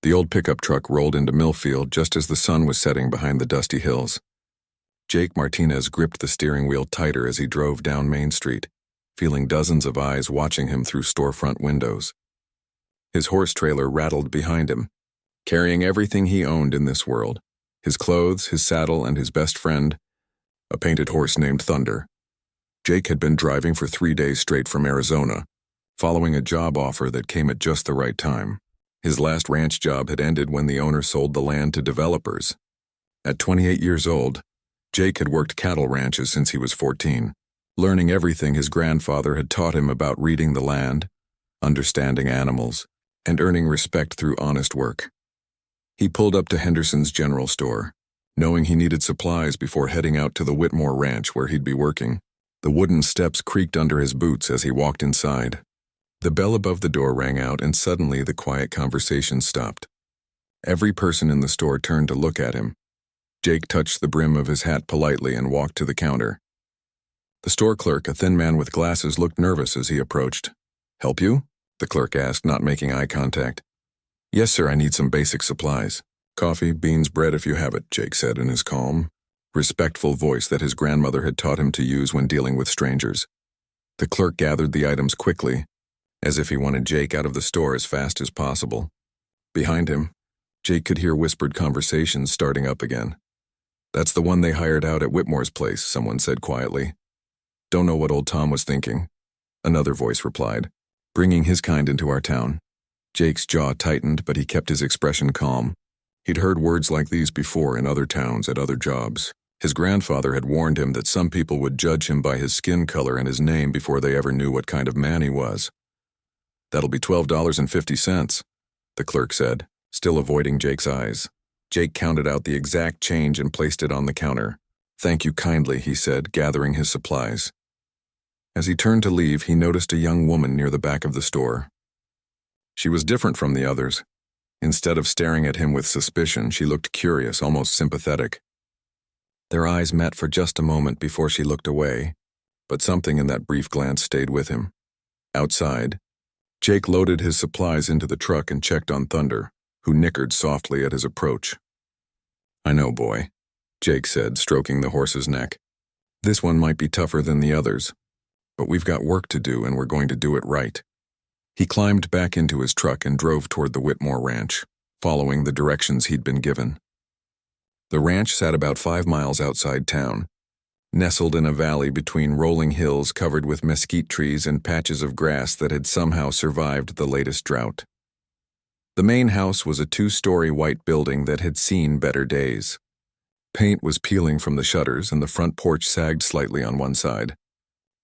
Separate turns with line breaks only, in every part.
The old pickup truck rolled into Millfield just as the sun was setting behind the dusty hills. Jake Martinez gripped the steering wheel tighter as he drove down Main Street, feeling dozens of eyes watching him through storefront windows. His horse trailer rattled behind him, carrying everything he owned in this world: his clothes, his saddle, and his best friend, a painted horse named Thunder. Jake had been driving for 3 days straight from Arizona, following a job offer that came at just the right time. His last ranch job had ended when the owner sold the land to developers. At 28 years old, Jake had worked cattle ranches since he was 14, learning everything his grandfather had taught him about reading the land, understanding animals, and earning respect through honest work. He pulled up to Henderson's general store, knowing he needed supplies before heading out to the Whitmore ranch where he'd be working. The wooden steps creaked under his boots as he walked inside. The bell above the door rang out, and suddenly the quiet conversation stopped. Every person in the store turned to look at him. Jake touched the brim of his hat politely and walked to the counter. The store clerk, a thin man with glasses, looked nervous as he approached. "Help you?" the clerk asked, not making eye contact. "Yes, sir, I need some basic supplies. Coffee, beans, bread if you have it," Jake said in his calm, respectful voice that his grandmother had taught him to use when dealing with strangers. The clerk gathered the items quickly, as if he wanted Jake out of the store as fast as possible. Behind him, Jake could hear whispered conversations starting up again. "That's the one they hired out at Whitmore's place," someone said quietly. "Don't know what old Tom was thinking," another voice replied, "bringing his kind into our town." Jake's jaw tightened, but he kept his expression calm. He'd heard words like these before in other towns at other jobs. His grandfather had warned him that some people would judge him by his skin color and his name before they ever knew what kind of man he was. "That'll be $12.50, the clerk said, still avoiding Jake's eyes. Jake counted out the exact change and placed it on the counter. "Thank you kindly," he said, gathering his supplies. As he turned to leave, he noticed a young woman near the back of the store. She was different from the others. Instead of staring at him with suspicion, she looked curious, almost sympathetic. Their eyes met for just a moment before she looked away, but something in that brief glance stayed with him. Outside, Jake loaded his supplies into the truck and checked on Thunder, who nickered softly at his approach. "I know, boy," Jake said, stroking the horse's neck. "This one might be tougher than the others, but we've got work to do and we're going to do it right." He climbed back into his truck and drove toward the Whitmore ranch, following the directions he'd been given. The ranch sat about 5 miles outside town, nestled in a valley between rolling hills covered with mesquite trees and patches of grass that had somehow survived the latest drought. The main house was a 2-story white building that had seen better days. Paint was peeling from the shutters and the front porch sagged slightly on one side.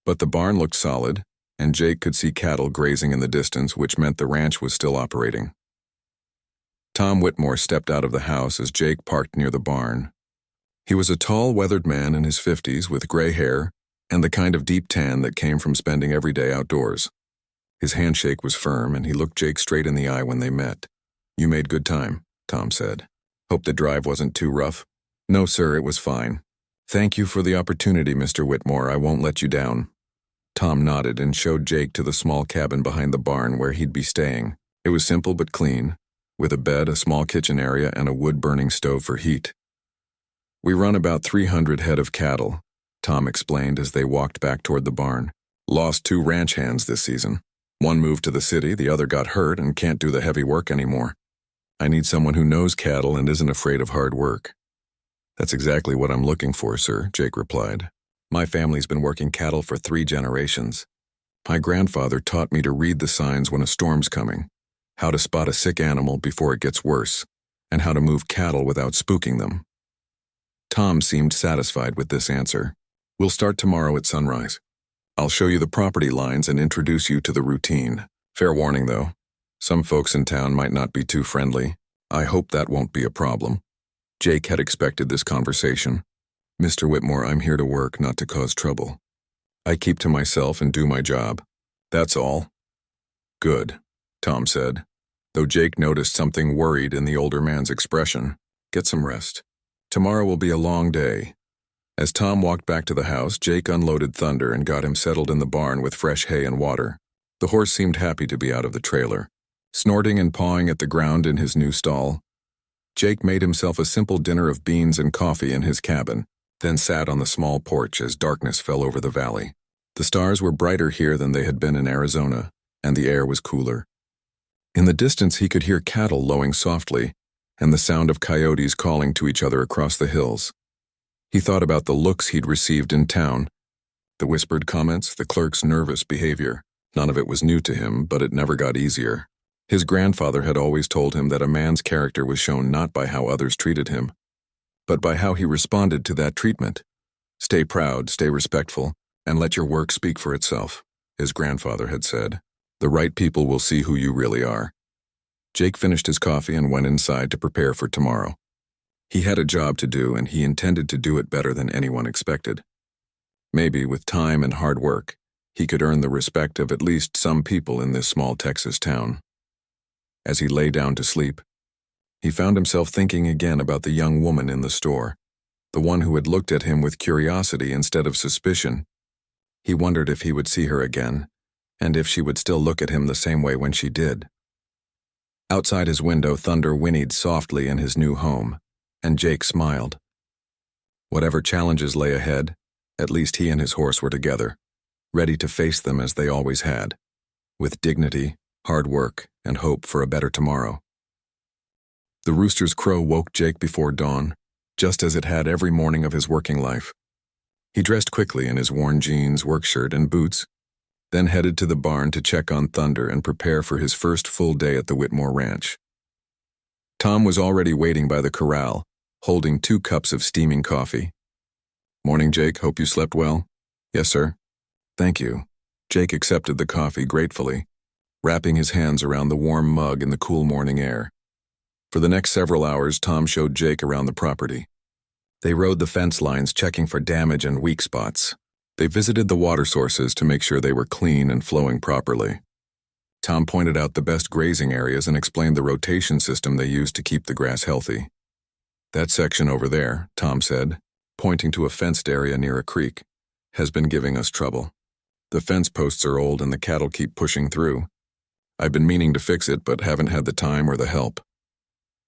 But the barn looked solid, and Jake could see cattle grazing in the distance, which meant the ranch was still operating. Tom Whitmore stepped out of the house as Jake parked near the barn. He was a tall, weathered man in his 50s with gray hair and the kind of deep tan that came from spending every day outdoors. His handshake was firm, and he looked Jake straight in the eye when they met. "You made good time," Tom said. "Hope the drive wasn't too rough." "No, sir, it was fine." "Thank you for the opportunity, Mr. Whitmore. I won't let you down." Tom nodded and showed Jake to the small cabin behind the barn where he'd be staying. It was simple but clean, with a bed, a small kitchen area, and a wood-burning stove for heat. "We run about 300 head of cattle," Tom explained as they walked back toward the barn. "Lost 2 ranch hands this season. One moved to the city, the other got hurt and can't do the heavy work anymore. I need someone who knows cattle and isn't afraid of hard work." "That's exactly what I'm looking for, sir," Jake replied. "My family's been working cattle for 3 generations. My grandfather taught me to read the signs when a storm's coming, how to spot a sick animal before it gets worse, and how to move cattle without spooking them." Tom seemed satisfied with this answer. "We'll start tomorrow at sunrise. I'll show you the property lines and introduce you to the routine. Fair warning, though. Some folks in town might not be too friendly. I hope that won't be a problem." Jake had expected this conversation. "Mr. Whitmore, I'm here to work, not to cause trouble. I keep to myself and do my job. That's all." "Good," Tom said, though Jake noticed something worried in the older man's expression. "Get some rest. Tomorrow will be a long day." As Tom walked back to the house, Jake unloaded Thunder and got him settled in the barn with fresh hay and water. The horse seemed happy to be out of the trailer, Snorting and pawing at the ground in his new stall, Jake made himself a simple dinner of beans and coffee in his cabin, then sat on the small porch as darkness fell over the valley. The stars were brighter here than they had been in Arizona, and the air was cooler. In the distance he could hear cattle lowing softly, and the sound of coyotes calling to each other across the hills. He thought about the looks he'd received in town, the whispered comments, the clerk's nervous behavior. None of it was new to him, but it never got easier. His grandfather had always told him that a man's character was shown not by how others treated him, but by how he responded to that treatment. Stay proud, stay respectful, and let your work speak for itself, his grandfather had said. The right people will see who you really are. Jake finished his coffee and went inside to prepare for tomorrow. He had a job to do, and he intended to do it better than anyone expected. Maybe, with time and hard work, he could earn the respect of at least some people in this small Texas town. As he lay down to sleep, he found himself thinking again about the young woman in the store, the one who had looked at him with curiosity instead of suspicion. He wondered if he would see her again, and if she would still look at him the same way when she did. Outside his window, thunder whinnied softly in his new home, and Jake smiled. Whatever challenges lay ahead, at least he and his horse were together, ready to face them as they always had, with dignity, hard work, and hope for a better tomorrow. The rooster's crow woke Jake before dawn, just as it had every morning of his working life. He dressed quickly in his worn jeans, work shirt, and boots, then headed to the barn to check on Thunder and prepare for his first full day at the Whitmore Ranch. Tom was already waiting by the corral, holding 2 cups of steaming coffee. "Morning, Jake. Hope you slept well." "Yes, sir." "Thank you." Jake accepted the coffee gratefully, wrapping his hands around the warm mug in the cool morning air. For the next several hours, Tom showed Jake around the property. They rode the fence lines, checking for damage and weak spots. They visited the water sources to make sure they were clean and flowing properly. Tom pointed out the best grazing areas and explained the rotation system they used to keep the grass healthy. "That section over there," Tom said, pointing to a fenced area near a creek, "has been giving us trouble. The fence posts are old and the cattle keep pushing through. I've been meaning to fix it, but haven't had the time or the help."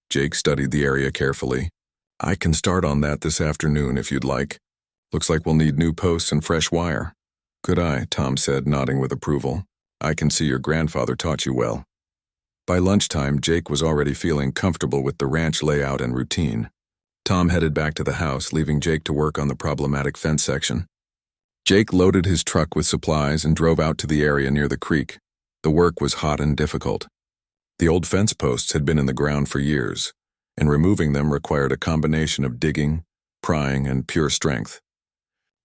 Jake studied the area carefully. "I can start on that this afternoon if you'd like. Looks like we'll need new posts and fresh wire." "Good eye," Tom said, nodding with approval. "I can see your grandfather taught you well." By lunchtime, Jake was already feeling comfortable with the ranch layout and routine. Tom headed back to the house, leaving Jake to work on the problematic fence section. Jake loaded his truck with supplies and drove out to the area near the creek. The work was hot and difficult. The old fence posts had been in the ground for years, and removing them required a combination of digging, prying, and pure strength.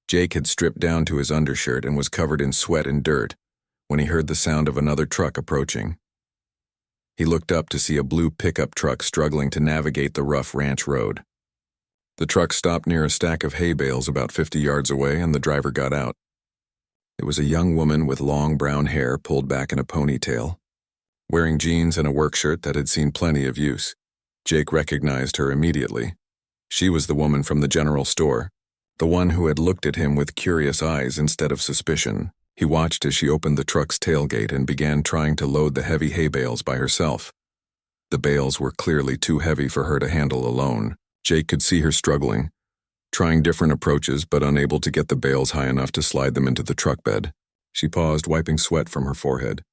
Jake had stripped down to his undershirt and was covered in sweat and dirt when he heard the sound of another truck approaching. He looked up to see a blue pickup truck struggling to navigate the rough ranch road. The truck stopped near a stack of hay bales about 50 yards away, and the driver got out. It was a young woman with long brown hair pulled back in a ponytail, wearing jeans and a work shirt that had seen plenty of use. Jake recognized her immediately. She was the woman from the general store, the one who had looked at him with curious eyes instead of suspicion. He watched as she opened the truck's tailgate and began trying to load the heavy hay bales by herself. The bales were clearly too heavy for her to handle alone. Jake could see her struggling, trying different approaches but unable to get the bales high enough to slide them into the truck bed. She paused, wiping sweat from her forehead,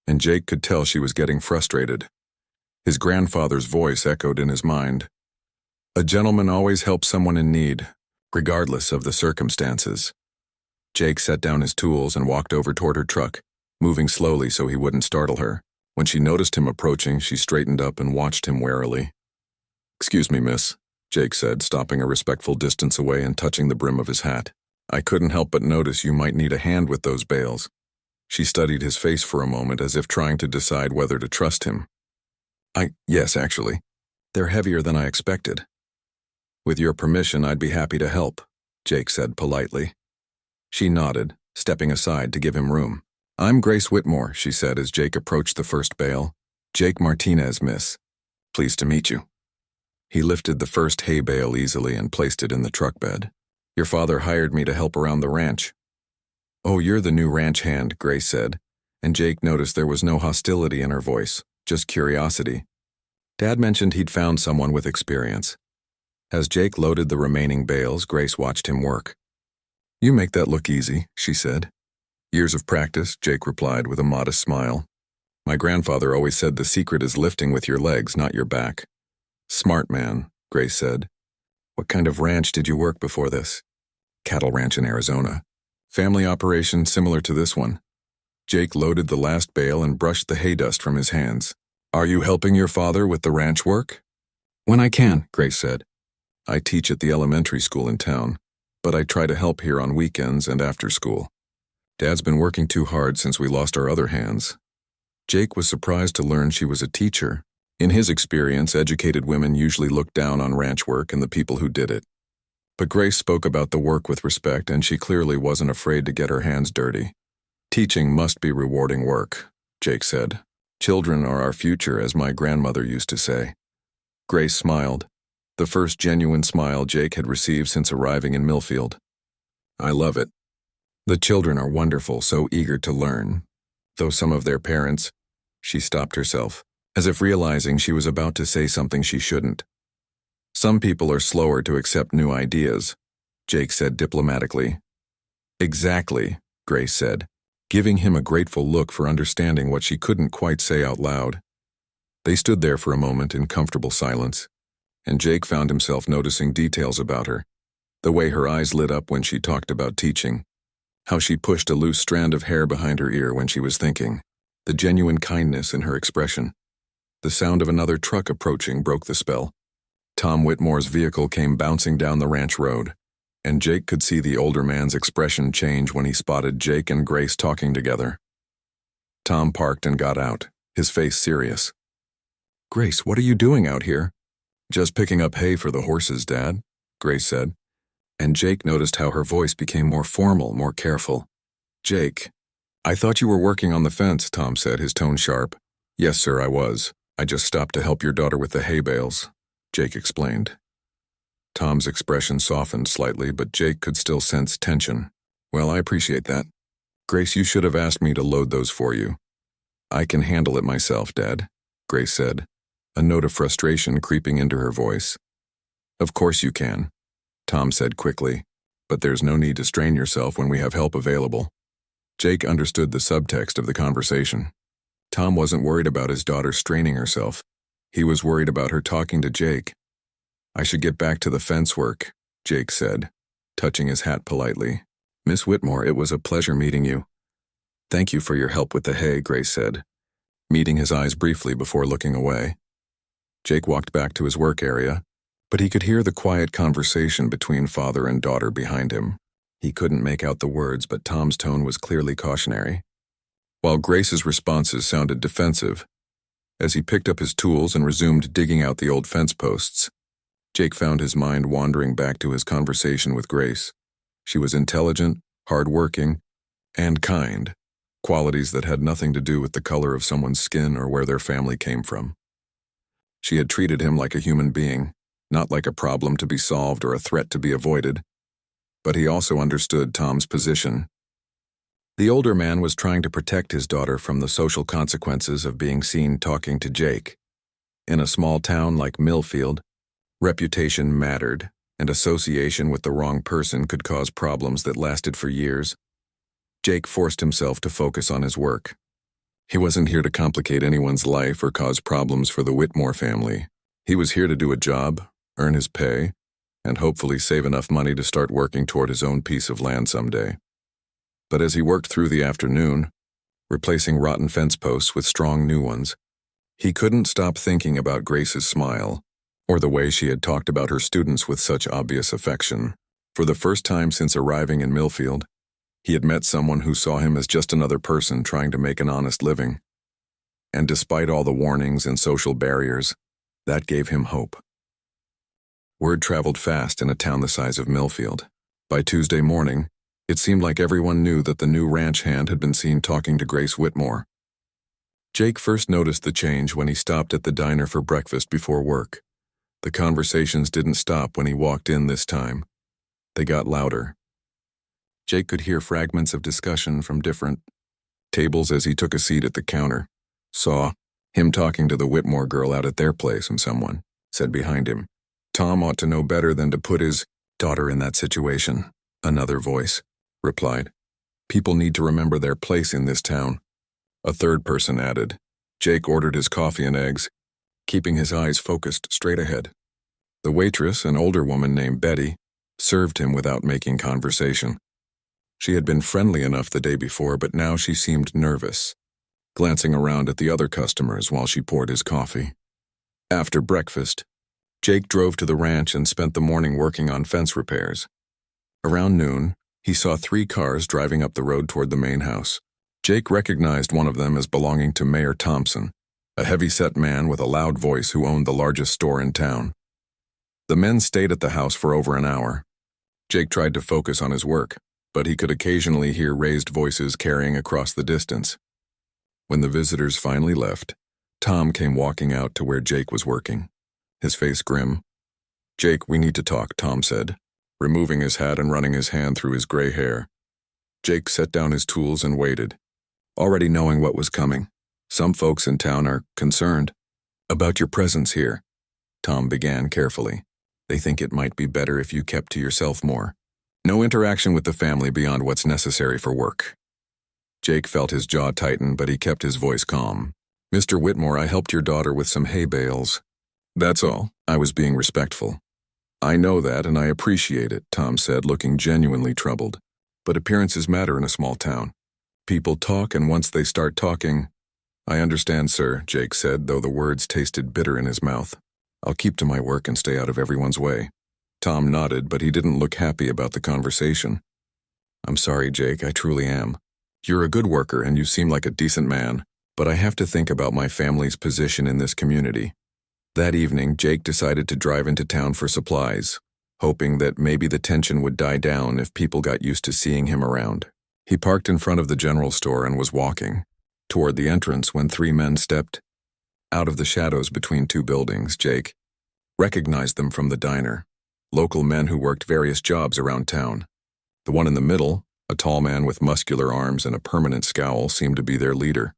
and Jake could tell she was getting frustrated. His grandfather's voice echoed in his mind. "A gentleman always helps someone in need, regardless of the circumstances." Jake set down his tools and walked over toward her truck, moving slowly so he wouldn't startle her. When she noticed him approaching, she straightened up and watched him warily. "Excuse me, miss," Jake said, stopping a respectful distance away and touching the brim of his hat. "I couldn't help but notice you might need a hand with those bales." She studied his face for a moment as if trying to decide whether to trust him. Yes, actually. They're heavier than I expected." "With your permission, I'd be happy to help," Jake said politely. She nodded, stepping aside to give him room. "I'm Grace Whitmore," she said as Jake approached the first bale. "Jake Martinez, miss. Pleased to meet you." He lifted the first hay bale easily and placed it in the truck bed. "Your father hired me to help around the ranch." "Oh, you're the new ranch hand," Grace said, and Jake noticed there was no hostility in her voice, Just curiosity. Dad mentioned he'd found someone with experience. As Jake loaded the remaining bales, Grace watched him work. "You make that look easy," she said. "Years of practice," Jake replied with a modest smile. "My grandfather always said the secret is lifting with your legs, not your back." "Smart man," Grace said. "What kind of ranch did you work before this?" "Cattle ranch in Arizona. Family operation similar to this one." Jake loaded the last bale and brushed the hay dust from his hands. "Are you helping your father with the ranch work?" "When I can," Grace said. "I teach at the elementary school in town, but I try to help here on weekends and after school. Dad's been working too hard since we lost our other hands." Jake was surprised to learn she was a teacher. In his experience, educated women usually looked down on ranch work and the people who did it. But Grace spoke about the work with respect, and she clearly wasn't afraid to get her hands dirty. "Teaching must be rewarding work," Jake said. "Children are our future, as my grandmother used to say." Grace smiled, the first genuine smile Jake had received since arriving in Millfield. "I love it. The children are wonderful, so eager to learn. Though some of their parents—" She stopped herself, as if realizing she was about to say something she shouldn't. "Some people are slower to accept new ideas," Jake said diplomatically. "Exactly," Grace said, giving him a grateful look for understanding what she couldn't quite say out loud. They stood there for a moment in comfortable silence, and Jake found himself noticing details about her. The way her eyes lit up when she talked about teaching. How she pushed a loose strand of hair behind her ear when she was thinking. The genuine kindness in her expression. The sound of another truck approaching broke the spell. Tom Whitmore's vehicle came bouncing down the ranch road, and Jake could see the older man's expression change when he spotted Jake and Grace talking together. Tom parked and got out, his face serious. "Grace, what are you doing out here?" "Just picking up hay for the horses, Dad," Grace said. And Jake noticed how her voice became more formal, more careful. "Jake, I thought you were working on the fence," Tom said, his tone sharp. "Yes, sir, I was. I just stopped to help your daughter with the hay bales," Jake explained. Tom's expression softened slightly, but Jake could still sense tension. "Well, I appreciate that. Grace, you should have asked me to load those for you." "I can handle it myself, Dad," Grace said, a note of frustration creeping into her voice. "Of course you can," Tom said quickly, "but there's no need to strain yourself when we have help available." Jake understood the subtext of the conversation. Tom wasn't worried about his daughter straining herself. He was worried about her talking to Jake. "I should get back to the fence work," Jake said, touching his hat politely. "Miss Whitmore, it was a pleasure meeting you." "Thank you for your help with the hay," Grace said, meeting his eyes briefly before looking away. Jake walked back to his work area, but he could hear the quiet conversation between father and daughter behind him. He couldn't make out the words, but Tom's tone was clearly cautionary, while Grace's responses sounded defensive. As he picked up his tools and resumed digging out the old fence posts, Jake found his mind wandering back to his conversation with Grace. She was intelligent, hard-working, and kind, qualities that had nothing to do with the color of someone's skin or where their family came from. She had treated him like a human being, not like a problem to be solved or a threat to be avoided. But he also understood Tom's position. The older man was trying to protect his daughter from the social consequences of being seen talking to Jake. In a small town like Millfield, reputation mattered, and association with the wrong person could cause problems that lasted for years. Jake forced himself to focus on his work. He wasn't here to complicate anyone's life or cause problems for the Whitmore family. He was here to do a job, earn his pay, and hopefully save enough money to start working toward his own piece of land someday. But as he worked through the afternoon, replacing rotten fence posts with strong new ones, he couldn't stop thinking about Grace's smile, or the way she had talked about her students with such obvious affection. For the first time since arriving in Millfield, he had met someone who saw him as just another person trying to make an honest living. And despite all the warnings and social barriers, that gave him hope. Word traveled fast in a town the size of Millfield. By Tuesday morning, it seemed like everyone knew that the new ranch hand had been seen talking to Grace Whitmore. Jake first noticed the change when he stopped at the diner for breakfast before work. The conversations didn't stop when he walked in this time. They got louder. Jake could hear fragments of discussion from different tables as he took a seat at the counter. Saw Him talking to the Whitmore girl out at their place and someone said behind him, "Tom ought to know better than to put his daughter in that situation," another voice replied. "People need to remember their place in this town." A third person added. Jake ordered his coffee and eggs, keeping his eyes focused straight ahead. The waitress, an older woman named Betty, served him without making conversation. She had been friendly enough the day before, but now she seemed nervous, glancing around at the other customers while she poured his coffee. After breakfast, Jake drove to the ranch and spent the morning working on fence repairs. Around noon, he saw 3 cars driving up the road toward the main house. Jake recognized one of them as belonging to Mayor Thompson, a heavy-set man with a loud voice who owned the largest store in town. The men stayed at the house for over an hour. Jake tried to focus on his work, but he could occasionally hear raised voices carrying across the distance. When the visitors finally left, Tom came walking out to where Jake was working, his face grim. "Jake, we need to talk," Tom said, removing his hat and running his hand through his gray hair. Jake set down his tools and waited, already knowing what was coming. "Some folks in town are concerned about your presence here," Tom began carefully. "They think it might be better if you kept to yourself more. No interaction with the family beyond what's necessary for work." Jake felt his jaw tighten, but he kept his voice calm. "Mr. Whitmore, I helped your daughter with some hay bales. That's all. I was being respectful." "I know that, and I appreciate it," Tom said, looking genuinely troubled. "But appearances matter in a small town. People talk, and once they start talking—" "I understand, sir," Jake said, though the words tasted bitter in his mouth. "I'll keep to my work and stay out of everyone's way." Tom nodded, but he didn't look happy about the conversation. "I'm sorry, Jake, I truly am. You're a good worker and you seem like a decent man, but I have to think about my family's position in this community." That evening, Jake decided to drive into town for supplies, hoping that maybe the tension would die down if people got used to seeing him around. He parked in front of the general store and was walking toward the entrance when 3 men stepped out of the shadows between 2 buildings. Jake recognized them from the diner, local men who worked various jobs around town. The one in the middle, a tall man with muscular arms and a permanent scowl, seemed to be their leader.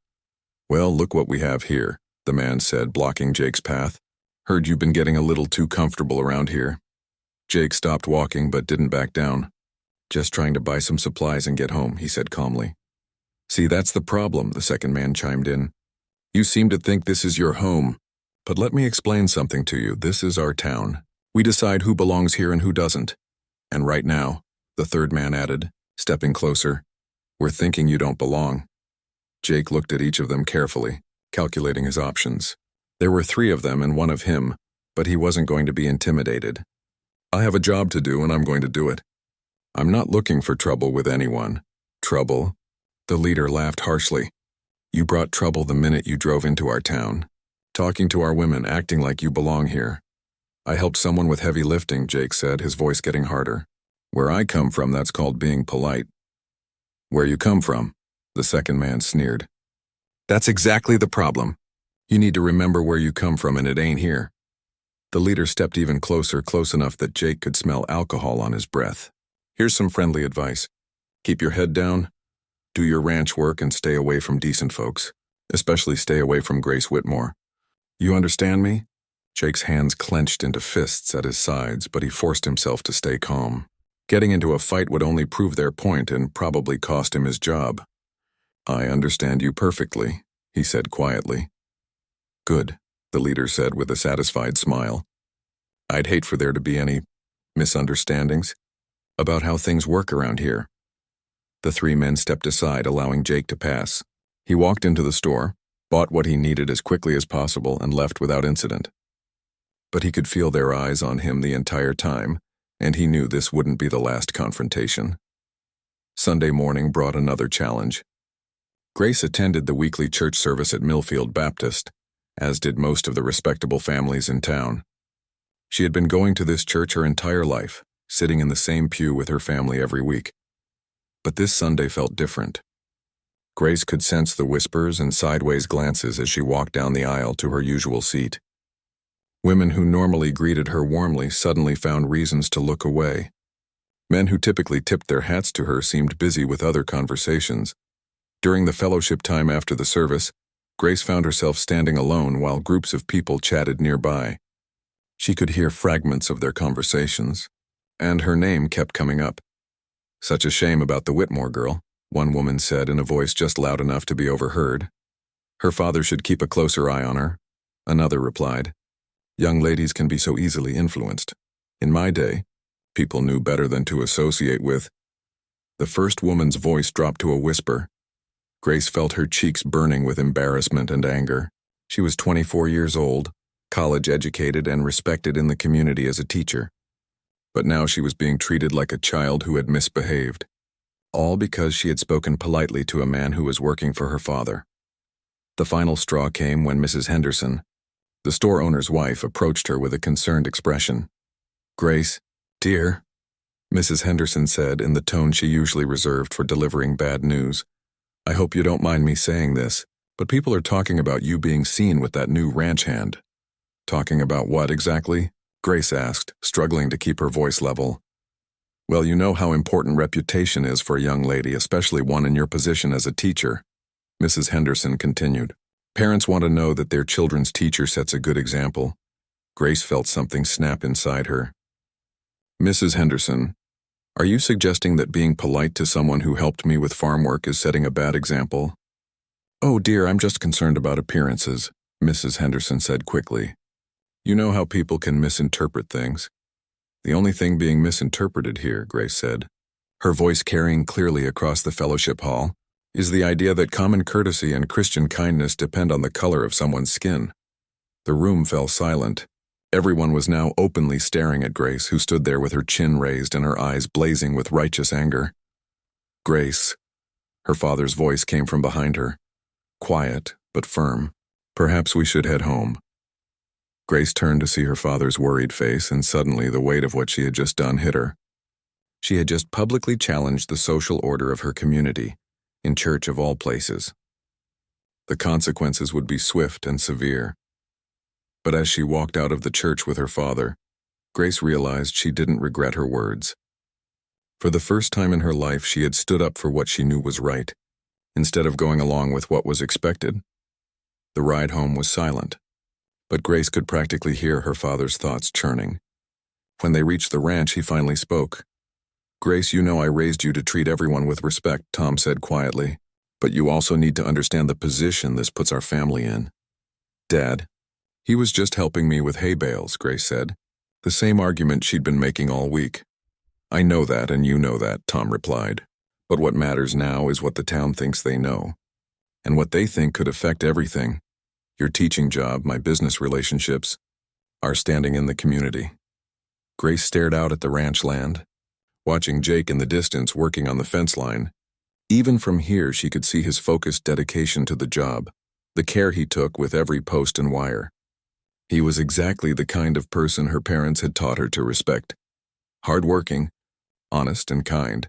"Well, look what we have here," the man said, blocking Jake's path. "Heard you've been getting a little too comfortable around here." Jake stopped walking but didn't back down. "Just trying to buy some supplies and get home," he said calmly. "See, that's the problem," the second man chimed in. "You seem to think this is your home. But let me explain something to you. This is our town. We decide who belongs here and who doesn't. And right now," the third man added, stepping closer, "we're thinking you don't belong." Jake looked at each of them carefully, calculating his options. There were 3 of them and 1 of him, but he wasn't going to be intimidated. "I have a job to do and I'm going to do it. I'm not looking for trouble with anyone." "Trouble?" The leader laughed harshly. "You brought trouble the minute you drove into our town, talking to our women, acting like you belong here." "I helped someone with heavy lifting," Jake said, his voice getting harder. "Where I come from, that's called being polite." "Where you come from?" the second man sneered. "That's exactly the problem. You need to remember where you come from, and it ain't here." The leader stepped even closer, close enough that Jake could smell alcohol on his breath. "Here's some friendly advice. Keep your head down, do your ranch work, and stay away from decent folks. Especially stay away from Grace Whitmore. You understand me?" Jake's hands clenched into fists at his sides, but he forced himself to stay calm. Getting into a fight would only prove their point and probably cost him his job. "I understand you perfectly," he said quietly. "Good," the leader said with a satisfied smile. "I'd hate for there to be any misunderstandings about how things work around here." The 3 men stepped aside, allowing Jake to pass. He walked into the store, bought what he needed as quickly as possible, and left without incident. But he could feel their eyes on him the entire time, and he knew this wouldn't be the last confrontation. Sunday morning brought another challenge. Grace attended the weekly church service at Millfield Baptist, as did most of the respectable families in town. She had been going to this church her entire life, sitting in the same pew with her family every week. But this Sunday felt different. Grace could sense the whispers and sideways glances as she walked down the aisle to her usual seat. Women who normally greeted her warmly suddenly found reasons to look away. Men who typically tipped their hats to her seemed busy with other conversations. During the fellowship time after the service, Grace found herself standing alone while groups of people chatted nearby. She could hear fragments of their conversations, and her name kept coming up. "Such a shame about the Whitmore girl," one woman said in a voice just loud enough to be overheard. "Her father should keep a closer eye on her," another replied. "Young ladies can be so easily influenced. In my day, people knew better than to associate with." The first woman's voice dropped to a whisper. Grace felt her cheeks burning with embarrassment and anger. She was 24 years old, college-educated and respected in the community as a teacher. But now she was being treated like a child who had misbehaved, all because she had spoken politely to a man who was working for her father. The final straw came when Mrs. Henderson, the store owner's wife, approached her with a concerned expression. "Grace, dear," Mrs. Henderson said in the tone she usually reserved for delivering bad news, "I hope you don't mind me saying this, but people are talking about you being seen with that new ranch hand." "Talking about what exactly?" Grace asked, struggling to keep her voice level. "Well, you know how important reputation is for a young lady, especially one in your position as a teacher," Mrs. Henderson continued. "Parents want to know that their children's teacher sets a good example." Grace felt something snap inside her. "Mrs. Henderson, are you suggesting that being polite to someone who helped me with farm work is setting a bad example?" "Oh dear, I'm just concerned about appearances," Mrs. Henderson said quickly. "You know how people can misinterpret things." "The only thing being misinterpreted here," Grace said, her voice carrying clearly across the fellowship hall, "is the idea that common courtesy and Christian kindness depend on the color of someone's skin." The room fell silent. Everyone was now openly staring at Grace, who stood there with her chin raised and her eyes blazing with righteous anger. "Grace," her father's voice came from behind her, quiet but firm. "Perhaps we should head home." Grace turned to see her father's worried face, and suddenly the weight of what she had just done hit her. She had just publicly challenged the social order of her community, in church of all places. The consequences would be swift and severe. But as she walked out of the church with her father, Grace realized she didn't regret her words. For the first time in her life, she had stood up for what she knew was right, instead of going along with what was expected. The ride home was silent, but Grace could practically hear her father's thoughts churning. When they reached the ranch, he finally spoke. "Grace, you know I raised you to treat everyone with respect," Tom said quietly, "but you also need to understand the position this puts our family in." "Dad, he was just helping me with hay bales," Grace said, the same argument she'd been making all week. "I know that, and you know that," Tom replied. "But what matters now is what the town thinks they know. And what they think could affect everything. Your teaching job, my business relationships, our standing in the community." Grace stared out at the ranch land, watching Jake in the distance working on the fence line. Even from here, she could see his focused dedication to the job, the care he took with every post and wire. He was exactly the kind of person her parents had taught her to respect. Hard-working, honest, and kind.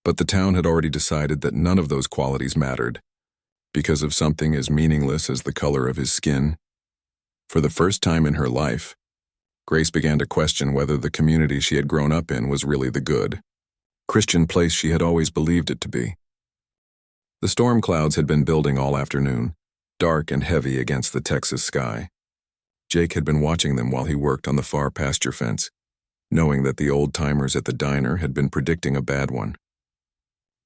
But the town had already decided that none of those qualities mattered, because of something as meaningless as the color of his skin. For the first time in her life, Grace began to question whether the community she had grown up in was really the good, Christian place she had always believed it to be. The storm clouds had been building all afternoon, dark and heavy against the Texas sky. Jake had been watching them while he worked on the far pasture fence, knowing that the old-timers at the diner had been predicting a bad one.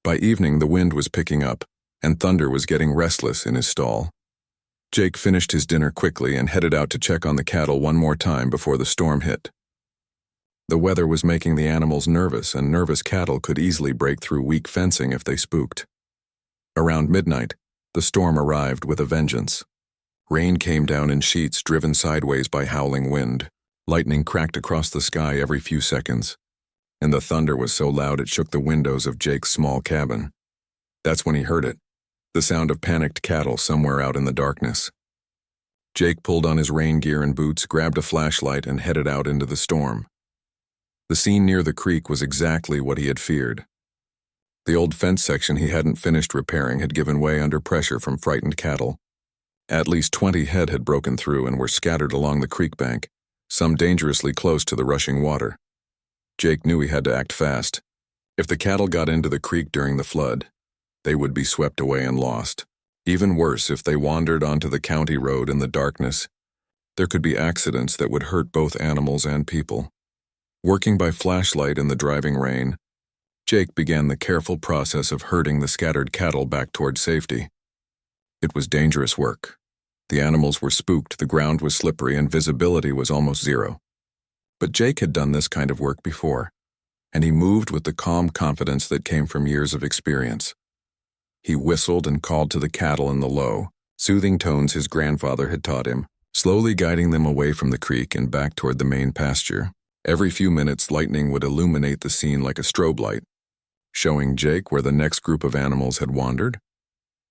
By evening, the wind was picking up, and Thunder was getting restless in his stall. Jake finished his dinner quickly and headed out to check on the cattle one more time before the storm hit. The weather was making the animals nervous, and nervous cattle could easily break through weak fencing if they spooked. Around midnight, the storm arrived with a vengeance. Rain came down in sheets driven sideways by howling wind. Lightning cracked across the sky every few seconds, and the thunder was so loud it shook the windows of Jake's small cabin. That's when he heard it, the sound of panicked cattle somewhere out in the darkness. Jake pulled on his rain gear and boots, grabbed a flashlight, and headed out into the storm. The scene near the creek was exactly what he had feared. The old fence section he hadn't finished repairing had given way under pressure from frightened cattle. At least 20 head had broken through and were scattered along the creek bank, some dangerously close to the rushing water. Jake knew he had to act fast. If the cattle got into the creek during the flood, they would be swept away and lost. Even worse, if they wandered onto the county road in the darkness, there could be accidents that would hurt both animals and people. Working by flashlight in the driving rain, Jake began the careful process of herding the scattered cattle back toward safety. It was dangerous work. The animals were spooked, the ground was slippery, and visibility was almost zero. But Jake had done this kind of work before, and he moved with the calm confidence that came from years of experience. He whistled and called to the cattle in the low, soothing tones his grandfather had taught him, slowly guiding them away from the creek and back toward the main pasture. Every few minutes, lightning would illuminate the scene like a strobe light, showing Jake where the next group of animals had wandered.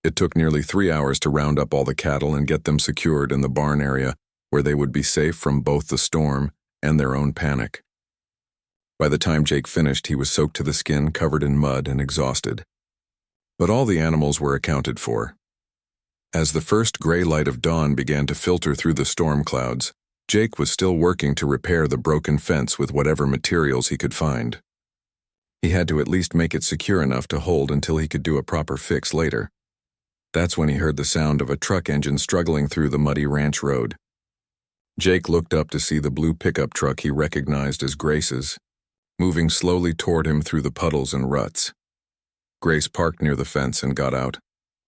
It took nearly 3 hours to round up all the cattle and get them secured in the barn area where they would be safe from both the storm and their own panic. By the time Jake finished, he was soaked to the skin, covered in mud, and exhausted. But all the animals were accounted for. As the first gray light of dawn began to filter through the storm clouds, Jake was still working to repair the broken fence with whatever materials he could find. He had to at least make it secure enough to hold until he could do a proper fix later. That's when he heard the sound of a truck engine struggling through the muddy ranch road. Jake looked up to see the blue pickup truck he recognized as Grace's, moving slowly toward him through the puddles and ruts. Grace parked near the fence and got out,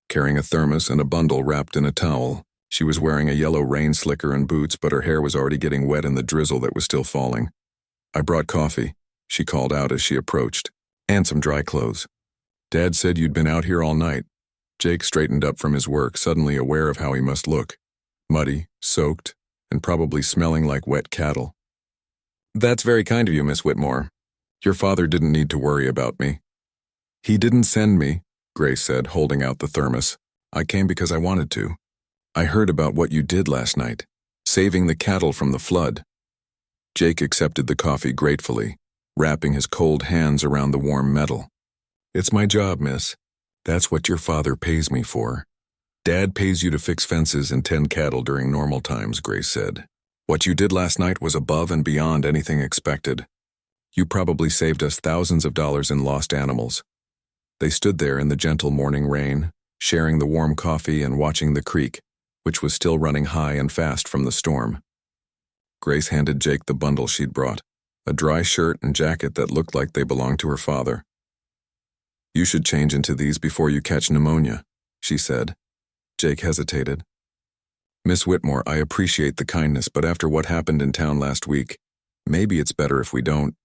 carrying a thermos and a bundle wrapped in a towel. She was wearing a yellow rain slicker and boots, but her hair was already getting wet in the drizzle that was still falling. "I brought coffee," she called out as she approached, "and some dry clothes. Dad said you'd been out here all night." Jake straightened up from his work, suddenly aware of how he must look. Muddy, soaked, and probably smelling like wet cattle. "That's very kind of you, Miss Whitmore. Your father didn't need to worry about me." "He didn't send me," Grace said, holding out the thermos. "I came because I wanted to. I heard about what you did last night, saving the cattle from the flood." Jake accepted the coffee gratefully, wrapping his cold hands around the warm metal. "It's my job, miss. That's what your father pays me for. Dad pays you to fix fences and tend cattle during normal times," Grace said. "What you did last night was above and beyond anything expected. You probably saved us thousands of dollars in lost animals." They stood there in the gentle morning rain, sharing the warm coffee and watching the creek, which was still running high and fast from the storm. Grace handed Jake the bundle she'd brought, a dry shirt and jacket that looked like they belonged to her father. "You should change into these before you catch pneumonia," she said. Jake hesitated. "Miss Whitmore, I appreciate the kindness, but after what happened in town last week, maybe it's better if we don't—"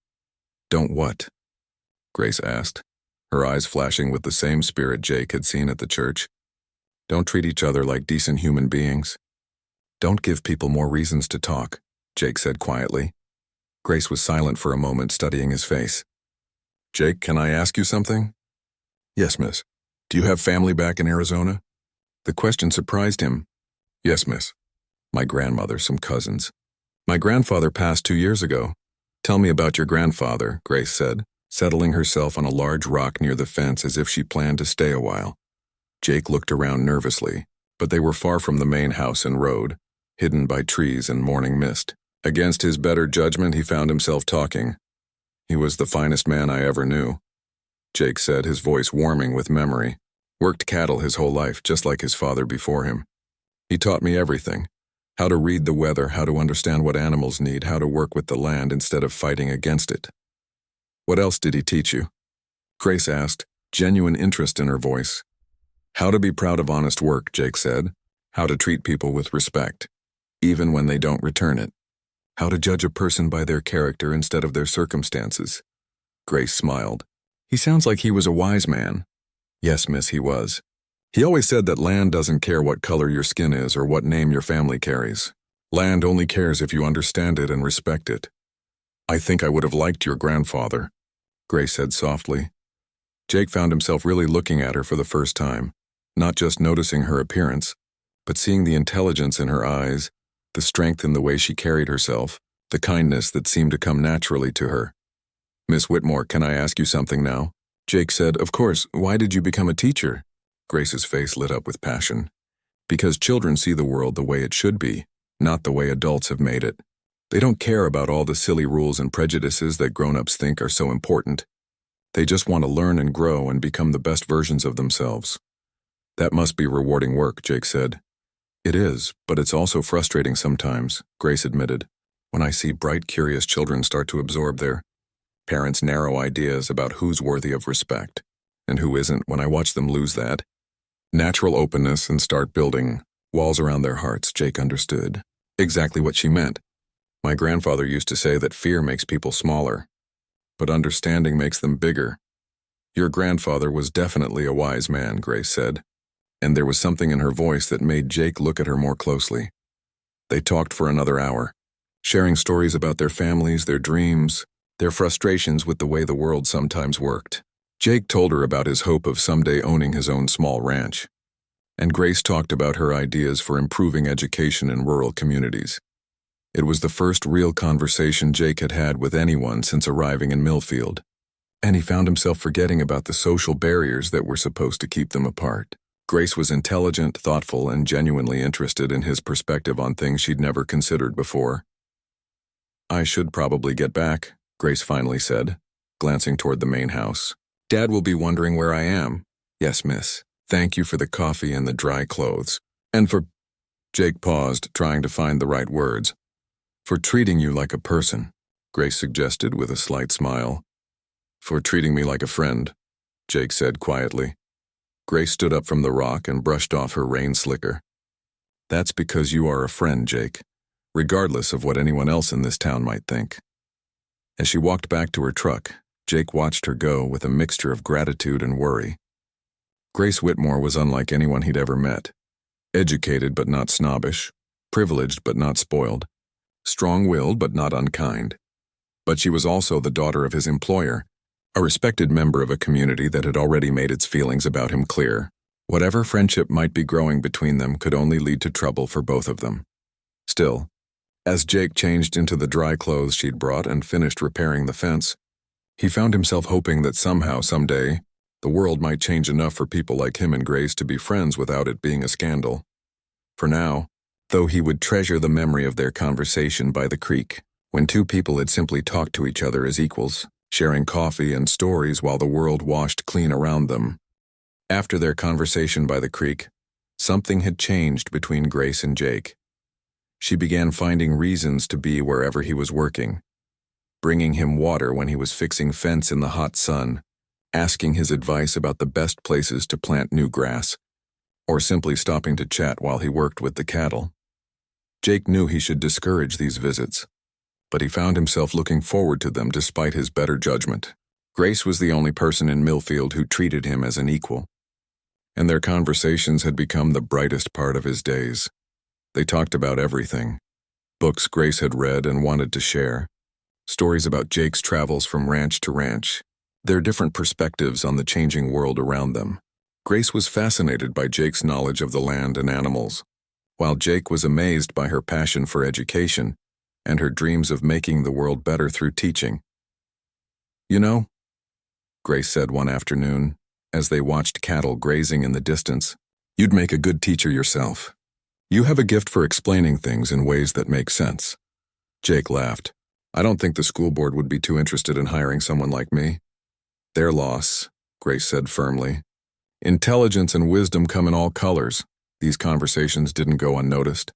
"Don't what?" Grace asked, her eyes flashing with the same spirit Jake had seen at the church. "Don't treat each other like decent human beings. Don't give people more reasons to talk," Jake said quietly. Grace was silent for a moment, studying his face. "Jake, can I ask you something?" "Yes, miss. Do you have family back in Arizona?" The question surprised him. "Yes, miss. My grandmother, some cousins. My grandfather passed 2 years ago." "Tell me about your grandfather," Grace said, settling herself on a large rock near the fence as if she planned to stay a while. Jake looked around nervously, but they were far from the main house and road, hidden by trees and morning mist. Against his better judgment, he found himself talking. "He was the finest man I ever knew," Jake said, his voice warming with memory. "Worked cattle his whole life, just like his father before him. He taught me everything. How to read the weather, how to understand what animals need, how to work with the land instead of fighting against it." "What else did he teach you?" Grace asked, genuine interest in her voice. "How to be proud of honest work," Jake said. "How to treat people with respect, even when they don't return it. How to judge a person by their character instead of their circumstances." Grace smiled. "He sounds like he was a wise man." "Yes, miss, he was. He always said that land doesn't care what color your skin is or what name your family carries. Land only cares if you understand it and respect it." "I think I would have liked your grandfather," Grace said softly. Jake found himself really looking at her for the first time, not just noticing her appearance, but seeing the intelligence in her eyes, the strength in the way she carried herself, the kindness that seemed to come naturally to her. "Miss Whitmore, can I ask you something now?" Jake said, "Of course. Why did you become a teacher?" Grace's face lit up with passion. "Because children see the world the way it should be, not the way adults have made it. They don't care about all the silly rules and prejudices that grown-ups think are so important. They just want to learn and grow and become the best versions of themselves." That must be rewarding work, Jake said. It is, but it's also frustrating sometimes, Grace admitted, when I see bright, curious children start to absorb their parents' narrow ideas about who's worthy of respect and who isn't. When I watch them lose that natural openness and start building walls around their hearts. Jake understood exactly what she meant. My grandfather used to say that fear makes people smaller, but understanding makes them bigger. Your grandfather was definitely a wise man, Grace said, and there was something in her voice that made Jake look at her more closely. They talked for another hour, sharing stories about their families, their dreams, their frustrations with the way the world sometimes worked. Jake told her about his hope of someday owning his own small ranch, and Grace talked about her ideas for improving education in rural communities. It was the first real conversation Jake had had with anyone since arriving in Millfield, and he found himself forgetting about the social barriers that were supposed to keep them apart. Grace was intelligent, thoughtful, and genuinely interested in his perspective on things she'd never considered before. I should probably get back, Grace finally said, glancing toward the main house. Dad will be wondering where I am. Yes, miss. Thank you for the coffee and the dry clothes. And for... Jake paused, trying to find the right words. For treating you like a person, Grace suggested with a slight smile. For treating me like a friend, Jake said quietly. Grace stood up from the rock and brushed off her rain slicker. That's because you are a friend, Jake, regardless of what anyone else in this town might think. As she walked back to her truck, Jake watched her go with a mixture of gratitude and worry. Grace Whitmore was unlike anyone he'd ever met. Educated but not snobbish, privileged but not spoiled, strong-willed but not unkind. But she was also the daughter of his employer, a respected member of a community that had already made its feelings about him clear. Whatever friendship might be growing between them could only lead to trouble for both of them. Still, as Jake changed into the dry clothes she'd brought and finished repairing the fence, he found himself hoping that somehow, someday, the world might change enough for people like him and Grace to be friends without it being a scandal. For now, though, he would treasure the memory of their conversation by the creek, when two people had simply talked to each other as equals, sharing coffee and stories while the world washed clean around them. After their conversation by the creek, something had changed between Grace and Jake. She began finding reasons to be wherever he was working, bringing him water when he was fixing fence in the hot sun, asking his advice about the best places to plant new grass, or simply stopping to chat while he worked with the cattle. Jake knew he should discourage these visits, but he found himself looking forward to them despite his better judgment. Grace was the only person in Millfield who treated him as an equal, and their conversations had become the brightest part of his days. They talked about everything: books Grace had read and wanted to share, stories about Jake's travels from ranch to ranch, their different perspectives on the changing world around them. Grace was fascinated by Jake's knowledge of the land and animals, while Jake was amazed by her passion for education and her dreams of making the world better through teaching. You know, Grace said one afternoon, as they watched cattle grazing in the distance, you'd make a good teacher yourself. You have a gift for explaining things in ways that make sense. Jake laughed. I don't think the school board would be too interested in hiring someone like me. Their loss, Grace said firmly. Intelligence and wisdom come in all colors. These conversations didn't go unnoticed.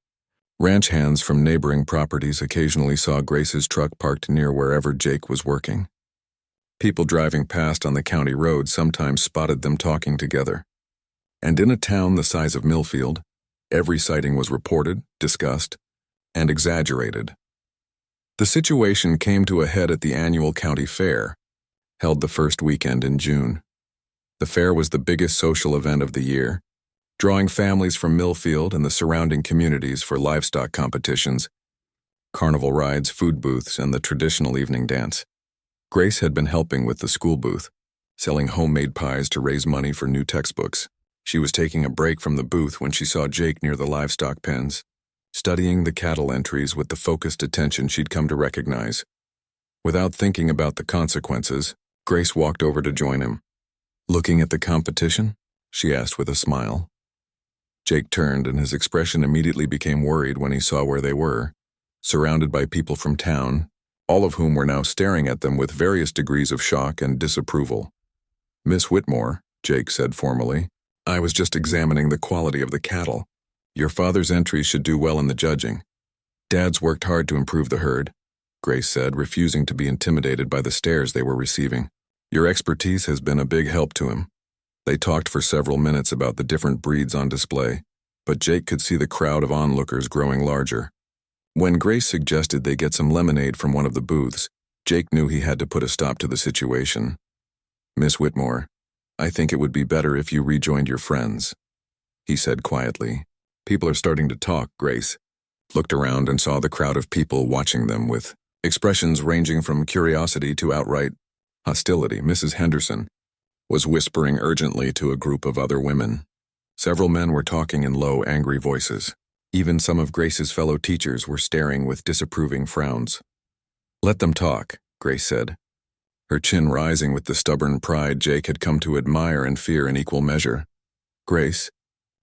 Ranch hands from neighboring properties occasionally saw Grace's truck parked near wherever Jake was working. People driving past on the county road sometimes spotted them talking together. And in a town the size of Millfield, every sighting was reported, discussed, and exaggerated. The situation came to a head at the annual county fair, held the first weekend in June. The fair was the biggest social event of the year, drawing families from Millfield and the surrounding communities for livestock competitions, carnival rides, food booths, and the traditional evening dance. Grace had been helping with the school booth, selling homemade pies to raise money for new textbooks. She was taking a break from the booth when she saw Jake near the livestock pens, studying the cattle entries with the focused attention she'd come to recognize. Without thinking about the consequences, Grace walked over to join him. Looking at the competition? She asked with a smile. Jake turned, and his expression immediately became worried when he saw where they were, surrounded by people from town, all of whom were now staring at them with various degrees of shock and disapproval. Miss Whitmore, Jake said formally, I was just examining the quality of the cattle. Your father's entries should do well in the judging. Dad's worked hard to improve the herd, Grace said, refusing to be intimidated by the stares they were receiving. Your expertise has been a big help to him. They talked for several minutes about the different breeds on display, but Jake could see the crowd of onlookers growing larger. When Grace suggested they get some lemonade from one of the booths, Jake knew he had to put a stop to the situation. Miss Whitmore, I think it would be better if you rejoined your friends, he said quietly. People are starting to talk, Grace looked around and saw the crowd of people watching them with expressions ranging from curiosity to outright hostility. Mrs. Henderson was whispering urgently to a group of other women. Several men were talking in low, angry voices. Even some of Grace's fellow teachers were staring with disapproving frowns. Let them talk, Grace said, her chin rising with the stubborn pride Jake had come to admire and fear in equal measure. Grace,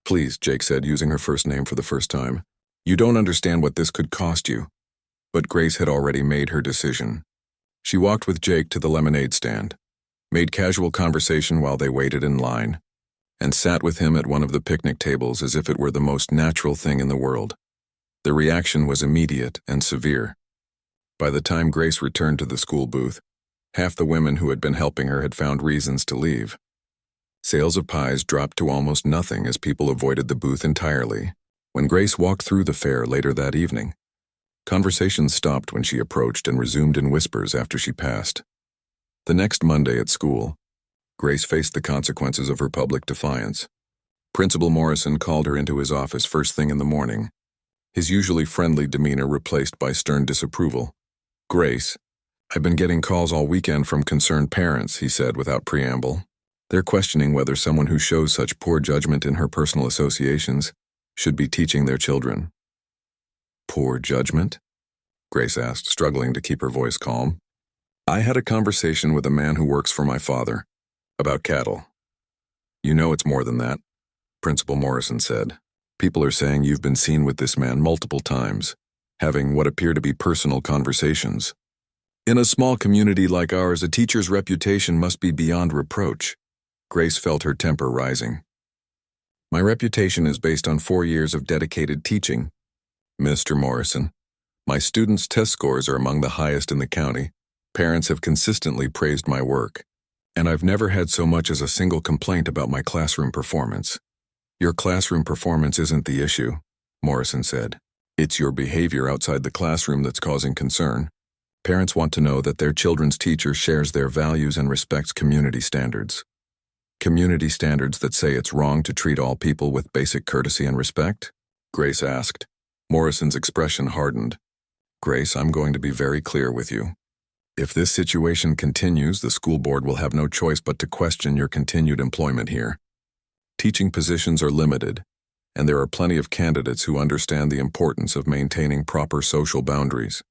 please, Jake said, using her first name for the first time. You don't understand what this could cost you. But Grace had already made her decision. She walked with Jake to the lemonade stand, made casual conversation while they waited in line, and sat with him at one of the picnic tables as if it were the most natural thing in the world. The reaction was immediate and severe. By the time Grace returned to the school booth, half the women who had been helping her had found reasons to leave. Sales of pies dropped to almost nothing as people avoided the booth entirely. When Grace walked through the fair later that evening, conversation stopped when she approached and resumed in whispers after she passed. The next Monday at school, Grace faced the consequences of her public defiance. Principal Morrison called her into his office first thing in the morning, his usually friendly demeanor replaced by stern disapproval. Grace, I've been getting calls all weekend from concerned parents, he said without preamble. They're questioning whether someone who shows such poor judgment in her personal associations should be teaching their children. Poor judgment? Grace asked, struggling to keep her voice calm. I had a conversation with a man who works for my father about cattle. You know it's more than that, Principal Morrison said. People are saying you've been seen with this man multiple times, having what appear to be personal conversations. In a small community like ours, a teacher's reputation must be beyond reproach. Grace felt her temper rising. My reputation is based on 4 years of dedicated teaching, Mr. Morrison. My students' test scores are among the highest in the county. Parents have consistently praised my work, and I've never had so much as a single complaint about my classroom performance. Your classroom performance isn't the issue, Morrison said. It's your behavior outside the classroom that's causing concern. Parents want to know that their children's teacher shares their values and respects community standards. Community standards that say it's wrong to treat all people with basic courtesy and respect? Grace asked. Morrison's expression hardened. Grace, I'm going to be very clear with you. If this situation continues, the school board will have no choice but to question your continued employment here. Teaching positions are limited, and there are plenty of candidates who understand the importance of maintaining proper social boundaries.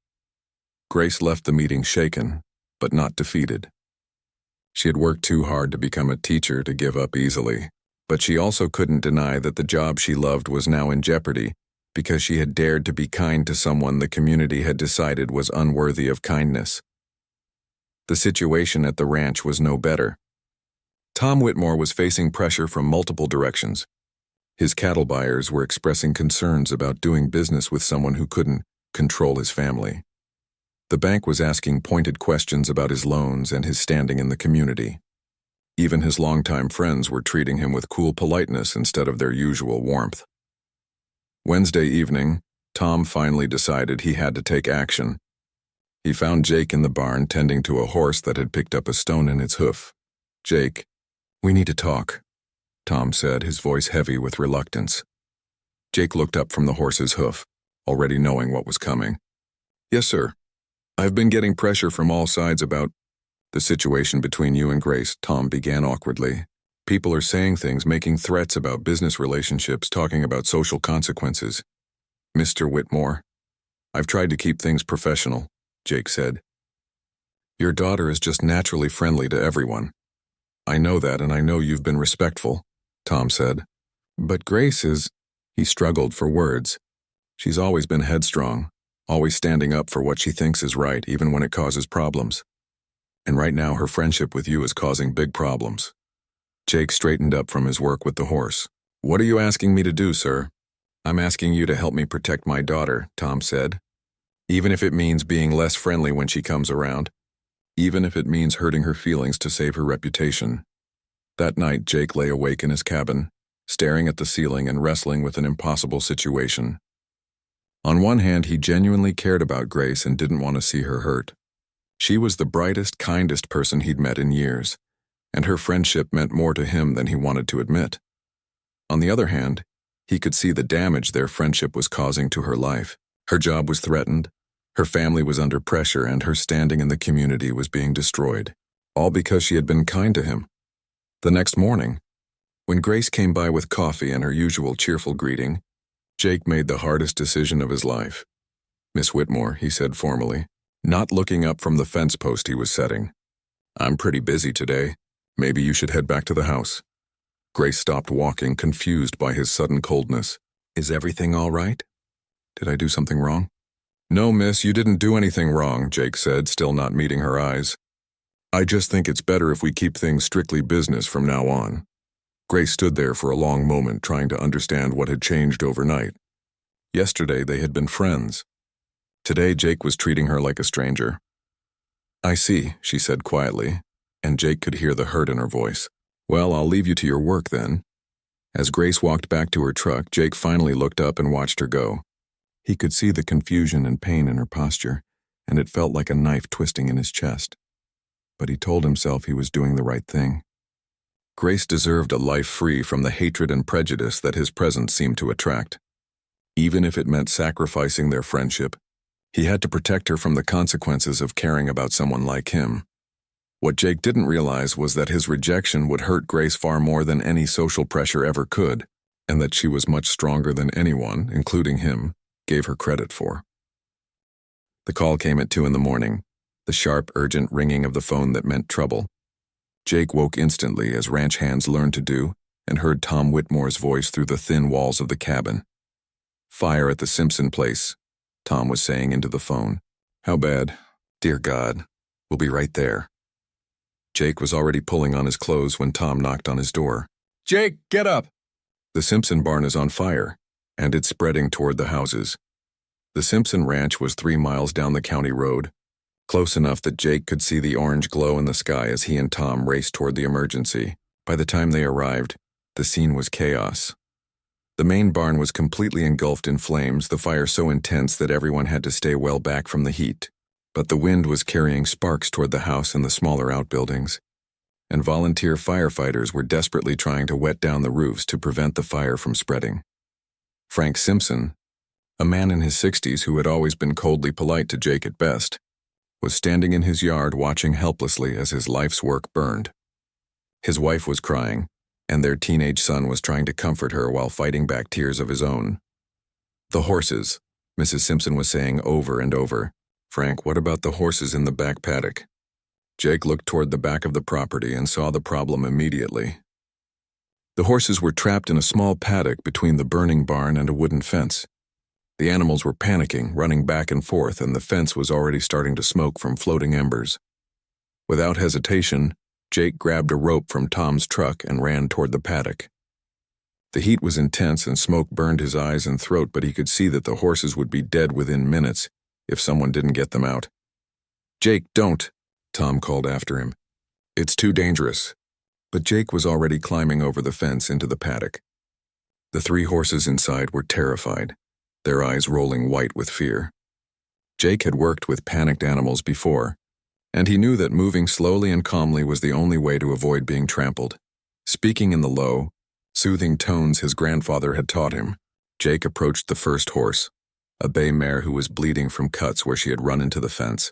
Grace left the meeting shaken, but not defeated. She had worked too hard to become a teacher to give up easily, but she also couldn't deny that the job she loved was now in jeopardy because she had dared to be kind to someone the community had decided was unworthy of kindness. The situation at the ranch was no better. Tom Whitmore was facing pressure from multiple directions. His cattle buyers were expressing concerns about doing business with someone who couldn't control his family. The bank was asking pointed questions about his loans and his standing in the community. Even his longtime friends were treating him with cool politeness instead of their usual warmth. Wednesday evening, Tom finally decided he had to take action. He found Jake in the barn tending to a horse that had picked up a stone in its hoof. Jake, we need to talk, Tom said, his voice heavy with reluctance. Jake looked up from the horse's hoof, already knowing what was coming. Yes, sir. I've been getting pressure from all sides about the situation between you and Grace, Tom began awkwardly. People are saying things, making threats about business relationships, talking about social consequences. Mr. Whitmore, I've tried to keep things professional, Jake said. Your daughter is just naturally friendly to everyone. I know that, and I know you've been respectful, Tom said. But Grace is, he struggled for words. She's always been headstrong, always standing up for what she thinks is right, even when it causes problems. And right now her friendship with you is causing big problems. Jake straightened up from his work with the horse. "What are you asking me to do, sir?" "I'm asking you to help me protect my daughter," Tom said. "Even if it means being less friendly when she comes around. Even if it means hurting her feelings to save her reputation." That night, Jake lay awake in his cabin, staring at the ceiling and wrestling with an impossible situation. On one hand, he genuinely cared about Grace and didn't want to see her hurt. She was the brightest, kindest person he'd met in years, and her friendship meant more to him than he wanted to admit. On the other hand, he could see the damage their friendship was causing to her life. Her job was threatened, her family was under pressure, and her standing in the community was being destroyed, all because she had been kind to him. The next morning, when Grace came by with coffee and her usual cheerful greeting, Jake made the hardest decision of his life. "Miss Whitmore," he said formally, not looking up from the fence post he was setting. "I'm pretty busy today. Maybe you should head back to the house." Grace stopped walking, confused by his sudden coldness. "Is everything all right? Did I do something wrong?" "No, miss, you didn't do anything wrong," Jake said, still not meeting her eyes. "I just think it's better if we keep things strictly business from now on." Grace stood there for a long moment, trying to understand what had changed overnight. Yesterday they had been friends. Today Jake was treating her like a stranger. "I see," she said quietly, and Jake could hear the hurt in her voice. "Well, I'll leave you to your work then." As Grace walked back to her truck, Jake finally looked up and watched her go. He could see the confusion and pain in her posture, and it felt like a knife twisting in his chest. But he told himself he was doing the right thing. Grace deserved a life free from the hatred and prejudice that his presence seemed to attract. Even if it meant sacrificing their friendship, he had to protect her from the consequences of caring about someone like him. What Jake didn't realize was that his rejection would hurt Grace far more than any social pressure ever could, and that she was much stronger than anyone, including him, gave her credit for. The call came at 2 a.m, the sharp, urgent ringing of the phone that meant trouble. Jake woke instantly, as ranch hands learned to do, and heard Tom Whitmore's voice through the thin walls of the cabin. "Fire at the Simpson place," Tom was saying into the phone. "How bad?" "Dear God, we'll be right there." Jake was already pulling on his clothes when Tom knocked on his door. "Jake, get up!" "The Simpson barn is on fire, and it's spreading toward the houses." The Simpson ranch was 3 miles down the county road, close enough that Jake could see the orange glow in the sky as he and Tom raced toward the emergency. By the time they arrived, the scene was chaos. The main barn was completely engulfed in flames, the fire so intense that everyone had to stay well back from the heat. But the wind was carrying sparks toward the house and the smaller outbuildings, and volunteer firefighters were desperately trying to wet down the roofs to prevent the fire from spreading. Frank Simpson, a man in his 60s who had always been coldly polite to Jake at best, was standing in his yard watching helplessly as his life's work burned. His wife was crying, and their teenage son was trying to comfort her while fighting back tears of his own. "The horses," Mrs. Simpson was saying over and over. "Frank, what about the horses in the back paddock?" Jake looked toward the back of the property and saw the problem immediately. The horses were trapped in a small paddock between the burning barn and a wooden fence. The animals were panicking, running back and forth, and the fence was already starting to smoke from floating embers. Without hesitation, Jake grabbed a rope from Tom's truck and ran toward the paddock. The heat was intense and smoke burned his eyes and throat, but he could see that the horses would be dead within minutes if someone didn't get them out. "Jake, don't," Tom called after him. "It's too dangerous." But Jake was already climbing over the fence into the paddock. The 3 horses inside were terrified, their eyes rolling white with fear. Jake had worked with panicked animals before, and he knew that moving slowly and calmly was the only way to avoid being trampled. Speaking in the low, soothing tones his grandfather had taught him, Jake approached the first horse, a bay mare who was bleeding from cuts where she had run into the fence.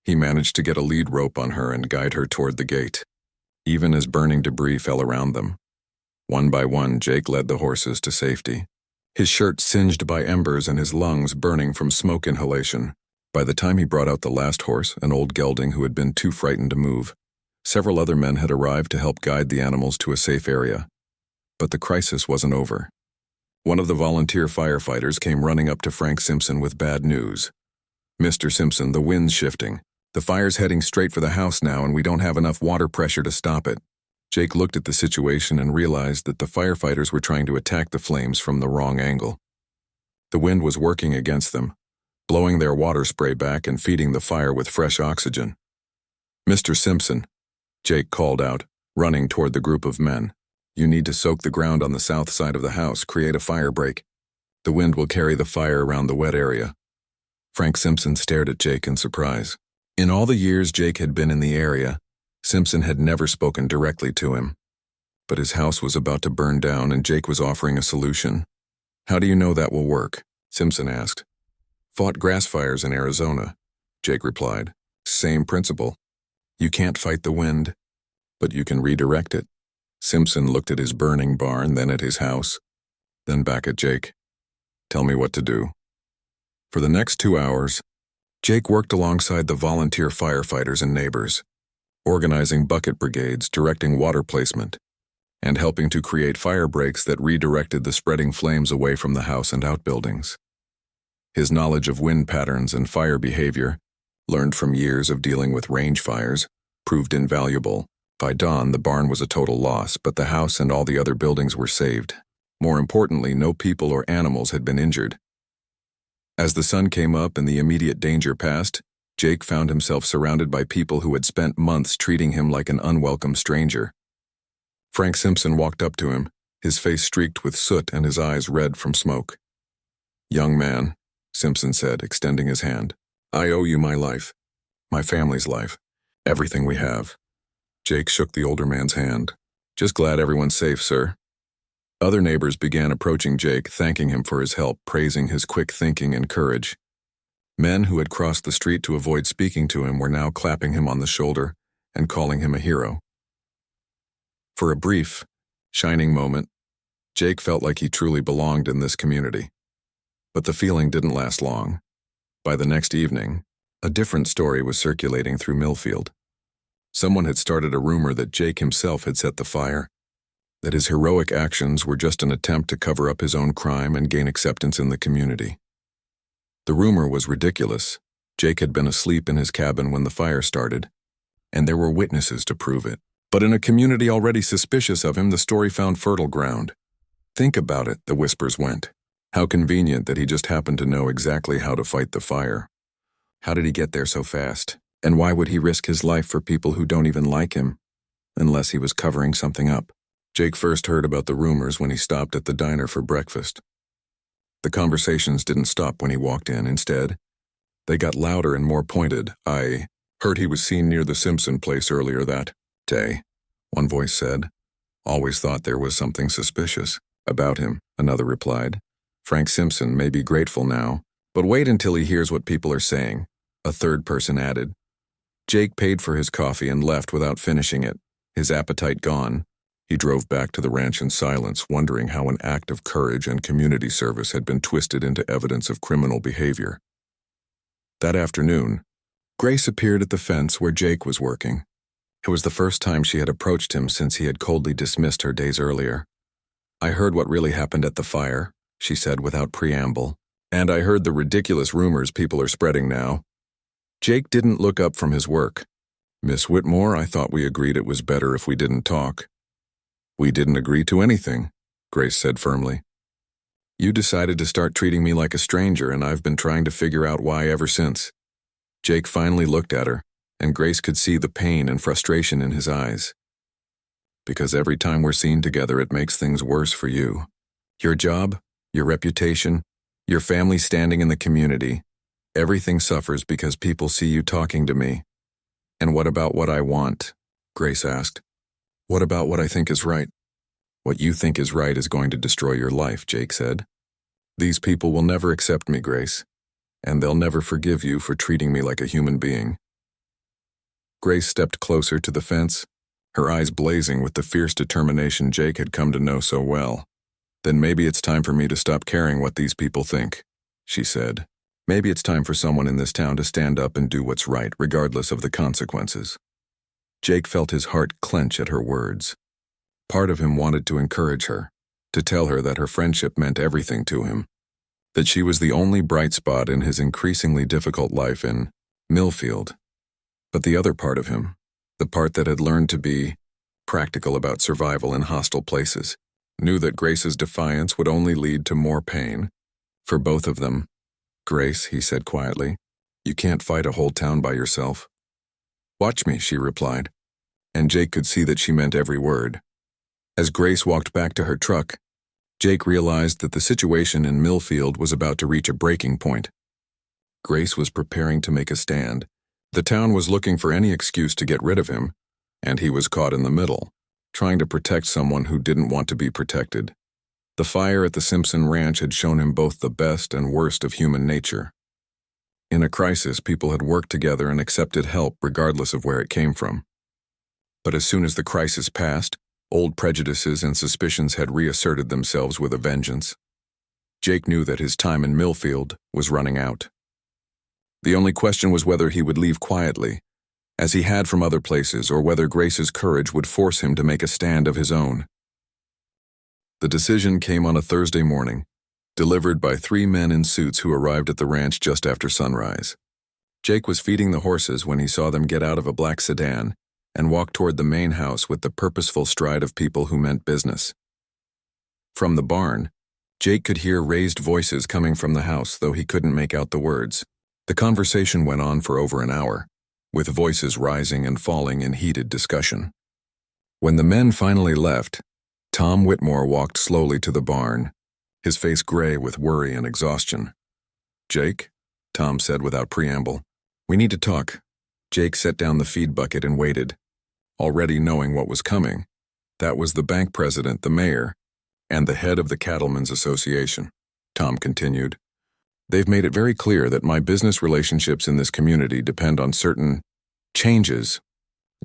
He managed to get a lead rope on her and guide her toward the gate, even as burning debris fell around them. One by one, Jake led the horses to safety, his shirt singed by embers and his lungs burning from smoke inhalation. By the time he brought out the last horse, an old gelding who had been too frightened to move, several other men had arrived to help guide the animals to a safe area. But the crisis wasn't over. One of the volunteer firefighters came running up to Frank Simpson with bad news. "Mr. Simpson, the wind's shifting. The fire's heading straight for the house now, and we don't have enough water pressure to stop it." Jake looked at the situation and realized that the firefighters were trying to attack the flames from the wrong angle. The wind was working against them, blowing their water spray back and feeding the fire with fresh oxygen. "Mr. Simpson," Jake called out, running toward the group of men. "You need to soak the ground on the south side of the house, create a fire break. The wind will carry the fire around the wet area." Frank Simpson stared at Jake in surprise. In all the years Jake had been in the area, Simpson had never spoken directly to him. But his house was about to burn down and Jake was offering a solution. "How do you know that will work?" Simpson asked. "Fought grass fires in Arizona," Jake replied. "Same principle. You can't fight the wind, but you can redirect it." Simpson looked at his burning barn, then at his house, then back at Jake. "Tell me what to do." For the next 2 hours, Jake worked alongside the volunteer firefighters and neighbors, organizing bucket brigades, directing water placement, and helping to create fire breaks that redirected the spreading flames away from the house and outbuildings. His knowledge of wind patterns and fire behavior, learned from years of dealing with range fires, proved invaluable. By dawn, the barn was a total loss, but the house and all the other buildings were saved. More importantly, no people or animals had been injured. As the sun came up and the immediate danger passed, Jake found himself surrounded by people who had spent months treating him like an unwelcome stranger. Frank Simpson walked up to him, his face streaked with soot and his eyes red from smoke. "Young man," Simpson said, extending his hand, "I owe you my life, my family's life, everything we have." Jake shook the older man's hand. "Just glad everyone's safe, sir." Other neighbors began approaching Jake, thanking him for his help, praising his quick thinking and courage. Men who had crossed the street to avoid speaking to him were now clapping him on the shoulder and calling him a hero. For a brief, shining moment, Jake felt like he truly belonged in this community. But the feeling didn't last long. By the next evening, a different story was circulating through Millfield. Someone had started a rumor that Jake himself had set the fire, that his heroic actions were just an attempt to cover up his own crime and gain acceptance in the community. The rumor was ridiculous. Jake had been asleep in his cabin when the fire started, and there were witnesses to prove it. But in a community already suspicious of him, the story found fertile ground. "Think about it," the whispers went. "How convenient that he just happened to know exactly how to fight the fire. How did he get there so fast? And why would he risk his life for people who don't even like him, unless he was covering something up?" Jake first heard about the rumors when he stopped at the diner for breakfast. The conversations didn't stop when he walked in. Instead, they got louder and more pointed. "I heard he was seen near the Simpson place earlier that day," one voice said. "Always thought there was something suspicious about him," another replied. "Frank Simpson may be grateful now, but wait until he hears what people are saying," a third person added. Jake paid for his coffee and left without finishing it, his appetite gone. He drove back to the ranch in silence, wondering how an act of courage and community service had been twisted into evidence of criminal behavior. That afternoon, Grace appeared at the fence where Jake was working. It was the first time she had approached him since he had coldly dismissed her days earlier. "I heard what really happened at the fire," she said without preamble, "and I heard the ridiculous rumors people are spreading now." Jake didn't look up from his work. "Miss Whitmore, I thought we agreed it was better if we didn't talk." "We didn't agree to anything," Grace said firmly. "You decided to start treating me like a stranger, and I've been trying to figure out why ever since." Jake finally looked at her, and Grace could see the pain and frustration in his eyes. "Because every time we're seen together, it makes things worse for you. Your job, your reputation, your family standing in the community, everything suffers because people see you talking to me." "And what about what I want?" Grace asked. "What about what I think is right?" "What you think is right is going to destroy your life," Jake said. "These people will never accept me, Grace, and they'll never forgive you for treating me like a human being." Grace stepped closer to the fence, her eyes blazing with the fierce determination Jake had come to know so well. "Then maybe it's time for me to stop caring what these people think," she said. "Maybe it's time for someone in this town to stand up and do what's right, regardless of the consequences." Jake felt his heart clench at her words. Part of him wanted to encourage her, to tell her that her friendship meant everything to him, that she was the only bright spot in his increasingly difficult life in Millfield. But the other part of him, the part that had learned to be practical about survival in hostile places, knew that Grace's defiance would only lead to more pain. For both of them. Grace, he said quietly, you can't fight a whole town by yourself. Watch me, she replied, and Jake could see that she meant every word. As Grace walked back to her truck, Jake realized that the situation in Millfield was about to reach a breaking point. Grace was preparing to make a stand. The town was looking for any excuse to get rid of him, and he was caught in the middle, trying to protect someone who didn't want to be protected. The fire at the Simpson Ranch had shown him both the best and worst of human nature. In a crisis, people had worked together and accepted help regardless of where it came from. But as soon as the crisis passed, old prejudices and suspicions had reasserted themselves with a vengeance. Jake knew that his time in Millfield was running out. The only question was whether he would leave quietly, as he had from other places, or whether Grace's courage would force him to make a stand of his own. The decision came on a Thursday morning, delivered by 3 men in suits who arrived at the ranch just after sunrise. Jake was feeding the horses when he saw them get out of a black sedan and walk toward the main house with the purposeful stride of people who meant business. From the barn, Jake could hear raised voices coming from the house, though he couldn't make out the words. The conversation went on for over an hour, with voices rising and falling in heated discussion. When the men finally left, Tom Whitmore walked slowly to the barn, his face gray with worry and exhaustion. Jake, Tom said without preamble, we need to talk. Jake set down the feed bucket and waited, already knowing what was coming. That was the bank president, the mayor, and the head of the Cattlemen's Association. Tom continued, they've made it very clear that my business relationships in this community depend on certain changes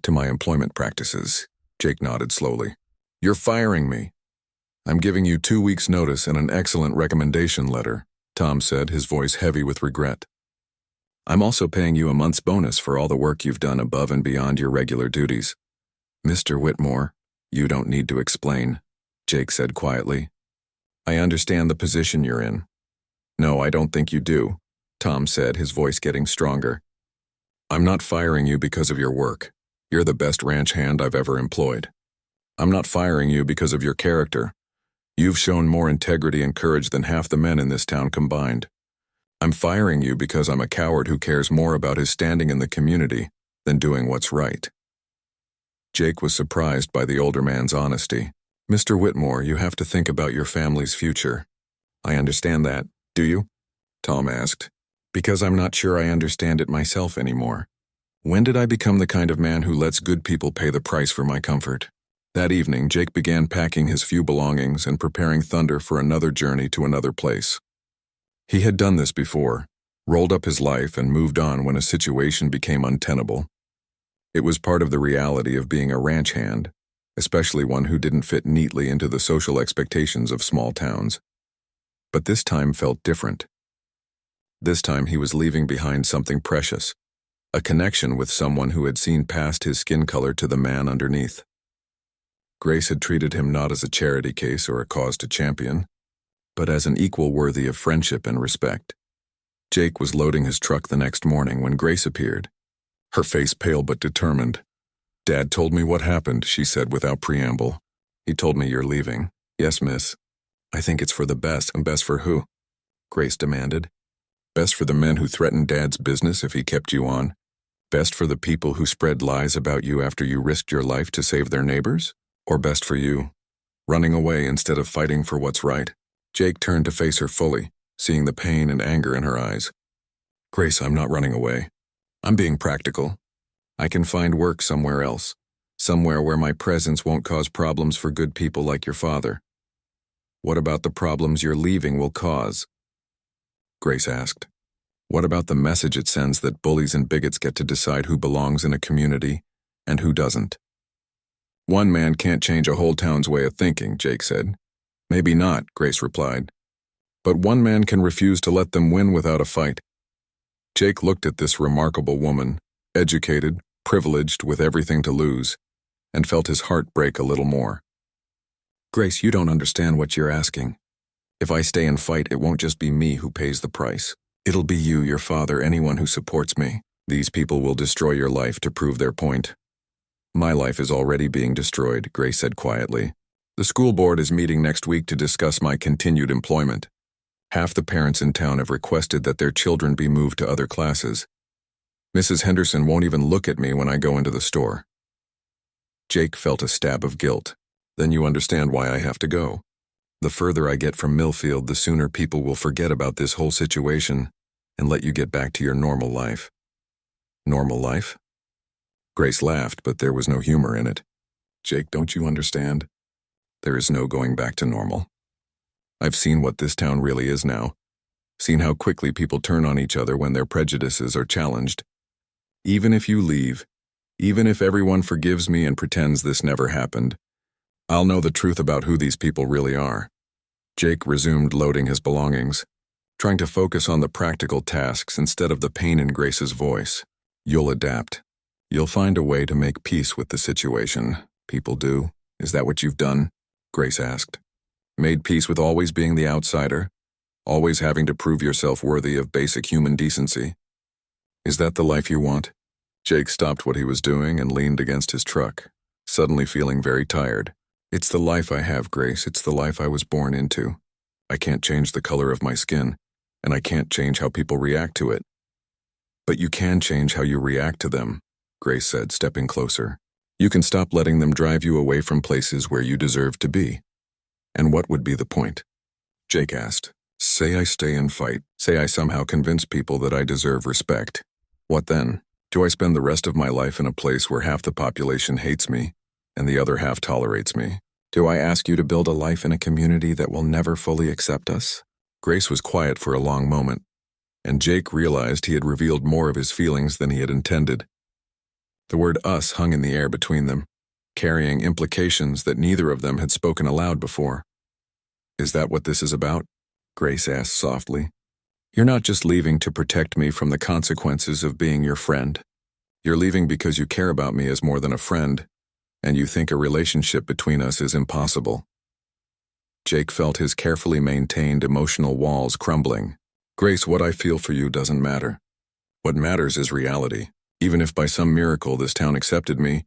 to my employment practices. Jake nodded slowly. You're firing me. I'm giving you 2 weeks' notice and an excellent recommendation letter, Tom said, his voice heavy with regret. I'm also paying you a month's bonus for all the work you've done above and beyond your regular duties. Mr. Whitmore, you don't need to explain, Jake said quietly. I understand the position you're in. No, I don't think you do, Tom said, his voice getting stronger. I'm not firing you because of your work. You're the best ranch hand I've ever employed. I'm not firing you because of your character. You've shown more integrity and courage than half the men in this town combined. I'm firing you because I'm a coward who cares more about his standing in the community than doing what's right. Jake was surprised by the older man's honesty. Mr. Whitmore, you have to think about your family's future. I understand that, do you? Tom asked. Because I'm not sure I understand it myself anymore. When did I become the kind of man who lets good people pay the price for my comfort? That evening, Jake began packing his few belongings and preparing Thunder for another journey to another place. He had done this before, rolled up his life and moved on when a situation became untenable. It was part of the reality of being a ranch hand, especially one who didn't fit neatly into the social expectations of small towns. But this time felt different. This time he was leaving behind something precious, a connection with someone who had seen past his skin color to the man underneath. Grace had treated him not as a charity case or a cause to champion, but as an equal worthy of friendship and respect. Jake was loading his truck the next morning when Grace appeared, her face pale but determined. Dad told me what happened, she said without preamble. He told me you're leaving. Yes, miss. I think it's for the best. And best for who? Grace demanded. Best for the men who threatened Dad's business if he kept you on. Best for the people who spread lies about you after you risked your life to save their neighbors? Or best for you, running away instead of fighting for what's right? Jake turned to face her fully, seeing the pain and anger in her eyes. Grace, I'm not running away. I'm being practical. I can find work somewhere else, somewhere where my presence won't cause problems for good people like your father. What about the problems you're leaving will cause? Grace asked. What about the message it sends that bullies and bigots get to decide who belongs in a community and who doesn't? One man can't change a whole town's way of thinking, Jake said. Maybe not, Grace replied. But one man can refuse to let them win without a fight. Jake looked at this remarkable woman, educated, privileged, with everything to lose, and felt his heart break a little more. Grace, you don't understand what you're asking. If I stay and fight, it won't just be me who pays the price. It'll be you, your father, anyone who supports me. These people will destroy your life to prove their point. My life is already being destroyed, Grace said quietly. The school board is meeting next week to discuss my continued employment. Half the parents in town have requested that their children be moved to other classes. Mrs. Henderson won't even look at me when I go into the store. Jake felt a stab of guilt. Then you understand why I have to go. The further I get from Millfield, the sooner people will forget about this whole situation and let you get back to your normal life. Normal life? Grace laughed, but there was no humor in it. Jake, don't you understand? There is no going back to normal. I've seen what this town really is now. Seen how quickly people turn on each other when their prejudices are challenged. Even if you leave, even if everyone forgives me and pretends this never happened, I'll know the truth about who these people really are. Jake resumed loading his belongings, trying to focus on the practical tasks instead of the pain in Grace's voice. You'll adapt. You'll find a way to make peace with the situation. People do. Is that what you've done? Grace asked. Made peace with always being the outsider, always having to prove yourself worthy of basic human decency. Is that the life you want? Jake stopped what he was doing and leaned against his truck, suddenly feeling very tired. It's the life I have, Grace. It's the life I was born into. I can't change the color of my skin, and I can't change how people react to it. But you can change how you react to them, Grace said, stepping closer. You can stop letting them drive you away from places where you deserve to be. And what would be the point? Jake asked. Say I stay and fight. Say I somehow convince people that I deserve respect. What then? Do I spend the rest of my life in a place where half the population hates me and the other half tolerates me? Do I ask you to build a life in a community that will never fully accept us? Grace was quiet for a long moment, and Jake realized he had revealed more of his feelings than he had intended. The word us hung in the air between them, carrying implications that neither of them had spoken aloud before. Is that what this is about? Grace asked softly. You're not just leaving to protect me from the consequences of being your friend. You're leaving because you care about me as more than a friend, and you think a relationship between us is impossible. Jake felt his carefully maintained emotional walls crumbling. Grace, what I feel for you doesn't matter. What matters is reality. Even if by some miracle this town accepted me,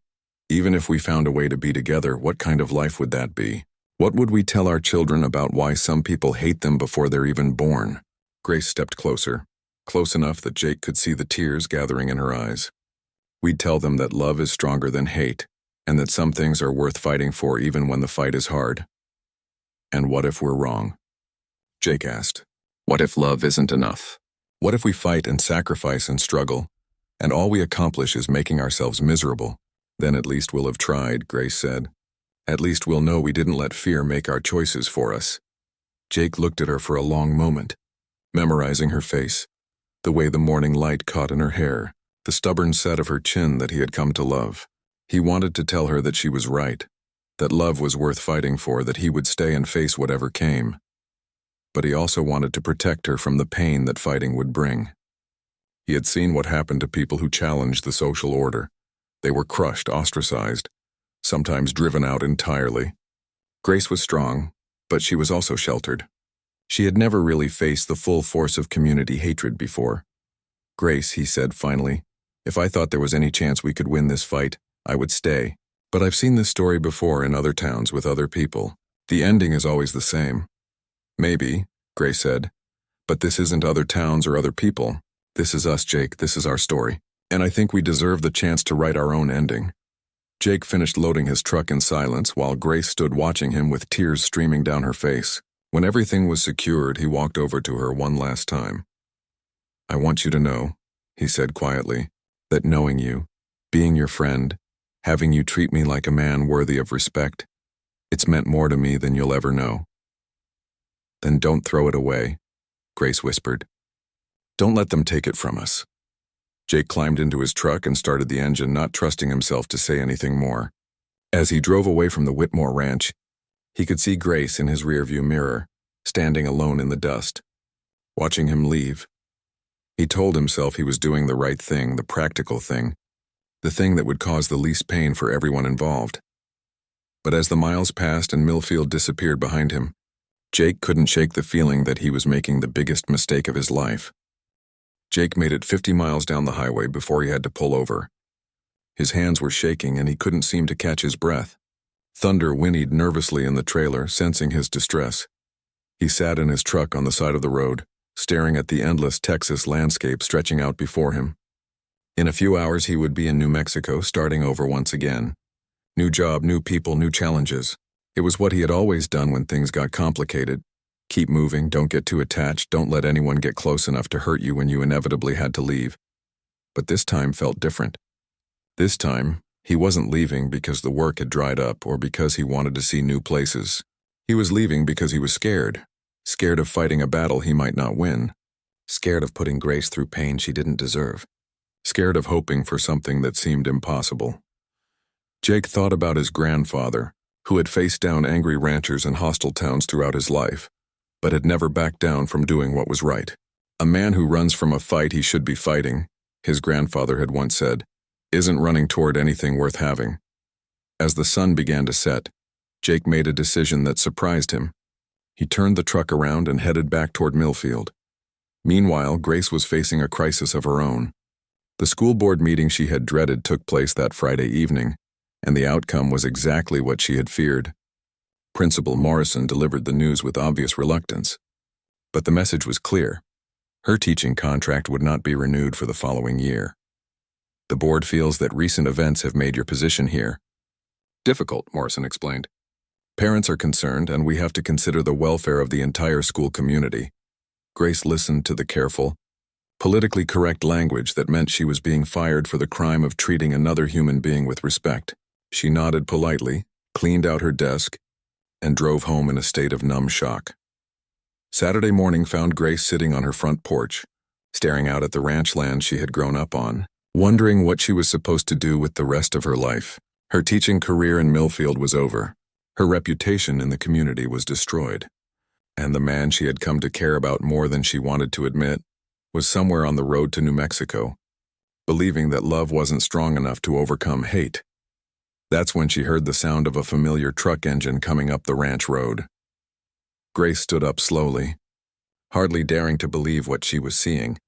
even if we found a way to be together, what kind of life would that be? What would we tell our children about why some people hate them before they're even born? Grace stepped closer, close enough that Jake could see the tears gathering in her eyes. We'd tell them that love is stronger than hate, and that some things are worth fighting for even when the fight is hard. And what if we're wrong? Jake asked. What if love isn't enough? What if we fight and sacrifice and struggle, and all we accomplish is making ourselves miserable? Then at least we'll have tried, Grace said. At least we'll know we didn't let fear make our choices for us. Jake looked at her for a long moment, memorizing her face, the way the morning light caught in her hair, the stubborn set of her chin that he had come to love. He wanted to tell her that she was right, that love was worth fighting for, that he would stay and face whatever came. But he also wanted to protect her from the pain that fighting would bring. He had seen what happened to people who challenged the social order. They were crushed, ostracized, sometimes driven out entirely. Grace was strong, but she was also sheltered. She had never really faced the full force of community hatred before. Grace, he said finally, if I thought there was any chance we could win this fight, I would stay. But I've seen this story before in other towns with other people. The ending is always the same. Maybe, Grace said, but this isn't other towns or other people. This is us, Jake. This is our story. And I think we deserve the chance to write our own ending. Jake finished loading his truck in silence while Grace stood watching him with tears streaming down her face. When everything was secured, he walked over to her one last time. I want you to know, he said quietly, that knowing you, being your friend, having you treat me like a man worthy of respect, it's meant more to me than you'll ever know. Then don't throw it away, Grace whispered. Don't let them take it from us. Jake climbed into his truck and started the engine, not trusting himself to say anything more. As he drove away from the Whitmore ranch, he could see Grace in his rearview mirror, standing alone in the dust, watching him leave. He told himself he was doing the right thing, the practical thing, the thing that would cause the least pain for everyone involved. But as the miles passed and Millfield disappeared behind him, Jake couldn't shake the feeling that he was making the biggest mistake of his life. Jake made it 50 miles down the highway before he had to pull over. His hands were shaking and he couldn't seem to catch his breath. Thunder whinnied nervously in the trailer, sensing his distress. He sat in his truck on the side of the road, staring at the endless Texas landscape stretching out before him. In a few hours he would be in New Mexico, starting over once again. New job, new people, new challenges. It was what he had always done when things got complicated. Keep moving, don't get too attached, don't let anyone get close enough to hurt you when you inevitably had to leave. But this time felt different. This time, he wasn't leaving because the work had dried up or because he wanted to see new places. He was leaving because he was scared. Scared of fighting a battle he might not win. Scared of putting Grace through pain she didn't deserve. Scared of hoping for something that seemed impossible. Jake thought about his grandfather, who had faced down angry ranchers and hostile towns throughout his life, but had never backed down from doing what was right. A man who runs from a fight he should be fighting, his grandfather had once said, isn't running toward anything worth having. As the sun began to set, Jake made a decision that surprised him. He turned the truck around and headed back toward Millfield. Meanwhile, Grace was facing a crisis of her own. The school board meeting she had dreaded took place that Friday evening, and the outcome was exactly what she had feared. Principal Morrison delivered the news with obvious reluctance. But the message was clear. Her teaching contract would not be renewed for the following year. The board feels that recent events have made your position here difficult, Morrison explained. Parents are concerned, and we have to consider the welfare of the entire school community. Grace listened to the careful, politically correct language that meant she was being fired for the crime of treating another human being with respect. She nodded politely, cleaned out her desk, and drove home in a state of numb shock. Saturday morning found Grace sitting on her front porch, staring out at the ranch land she had grown up on, wondering what she was supposed to do with the rest of her life. Her teaching career in Millfield was over. Her reputation in the community was destroyed. And the man she had come to care about more than she wanted to admit was somewhere on the road to New Mexico, believing that love wasn't strong enough to overcome hate. That's when she heard the sound of a familiar truck engine coming up the ranch road. Grace stood up slowly, hardly daring to believe what she was seeing.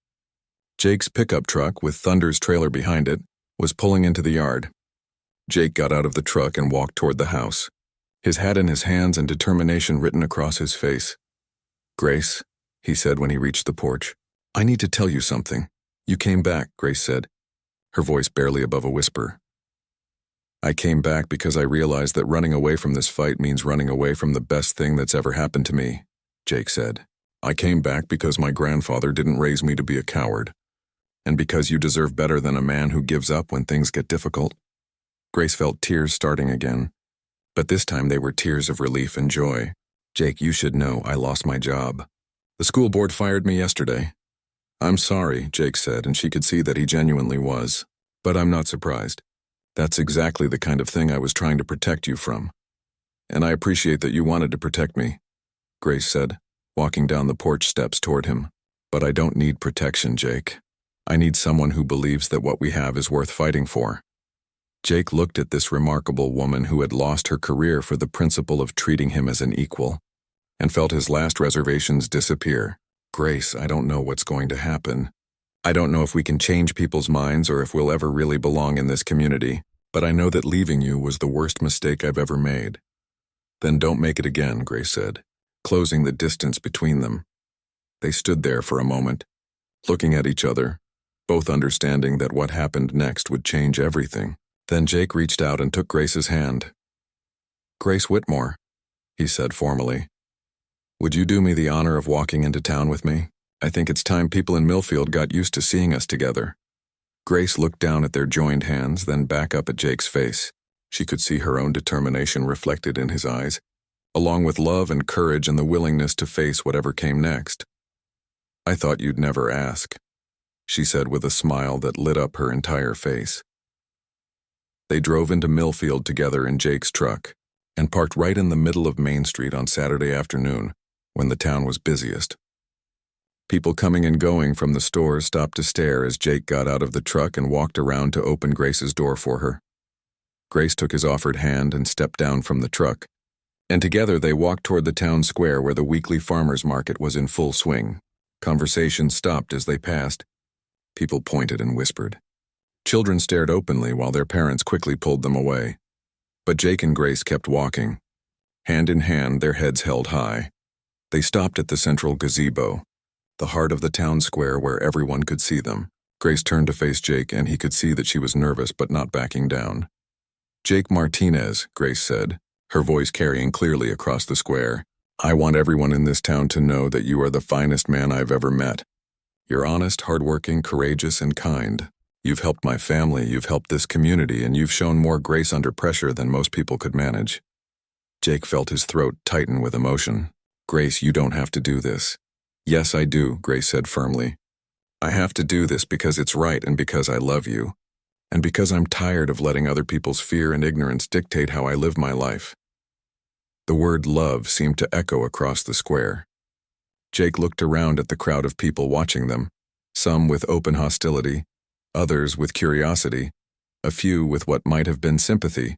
Jake's pickup truck, with Thunder's trailer behind it, was pulling into the yard. Jake got out of the truck and walked toward the house, his hat in his hands and determination written across his face. "Grace," he said when he reached the porch, "I need to tell you something." "You came back," Grace said, her voice barely above a whisper. "I came back because I realized that running away from this fight means running away from the best thing that's ever happened to me," Jake said. "I came back because my grandfather didn't raise me to be a coward, and because you deserve better than a man who gives up when things get difficult." Grace felt tears starting again, but this time they were tears of relief and joy. "Jake, you should know I lost my job. The school board fired me yesterday." "I'm sorry," Jake said, and she could see that he genuinely was. "But I'm not surprised. That's exactly the kind of thing I was trying to protect you from. And I appreciate that you wanted to protect me," Grace said, walking down the porch steps toward him. "But I don't need protection, Jake. I need someone who believes that what we have is worth fighting for." Jake looked at this remarkable woman who had lost her career for the principle of treating him as an equal, and felt his last reservations disappear. "Grace, I don't know what's going to happen. I don't know if we can change people's minds or if we'll ever really belong in this community, but I know that leaving you was the worst mistake I've ever made." "Then don't make it again," Grace said, closing the distance between them. They stood there for a moment, looking at each other, both understanding that what happened next would change everything. Then Jake reached out and took Grace's hand. "Grace Whitmore," he said formally, "would you do me the honor of walking into town with me? I think it's time people in Millfield got used to seeing us together." Grace looked down at their joined hands, then back up at Jake's face. She could see her own determination reflected in his eyes, along with love and courage and the willingness to face whatever came next. "I thought you'd never ask," she said with a smile that lit up her entire face. They drove into Millfield together in Jake's truck and parked right in the middle of Main Street on Saturday afternoon, when the town was busiest. People coming and going from the stores stopped to stare as Jake got out of the truck and walked around to open Grace's door for her. Grace took his offered hand and stepped down from the truck, and together they walked toward the town square where the weekly farmers market was in full swing. Conversation stopped as they passed. People pointed and whispered. Children stared openly while their parents quickly pulled them away. But Jake and Grace kept walking. Hand in hand, their heads held high. They stopped at the central gazebo, the heart of the town square where everyone could see them. Grace turned to face Jake, and he could see that she was nervous but not backing down. "Jake Martinez," Grace said, her voice carrying clearly across the square. "I want everyone in this town to know that you are the finest man I've ever met. You're honest, hardworking, courageous, and kind. You've helped my family, you've helped this community, and you've shown more grace under pressure than most people could manage." Jake felt his throat tighten with emotion. "Grace, you don't have to do this." "Yes, I do," Grace said firmly. "I have to do this because it's right and because I love you. And because I'm tired of letting other people's fear and ignorance dictate how I live my life." The word love seemed to echo across the square. Jake looked around at the crowd of people watching them, some with open hostility, others with curiosity, a few with what might have been sympathy.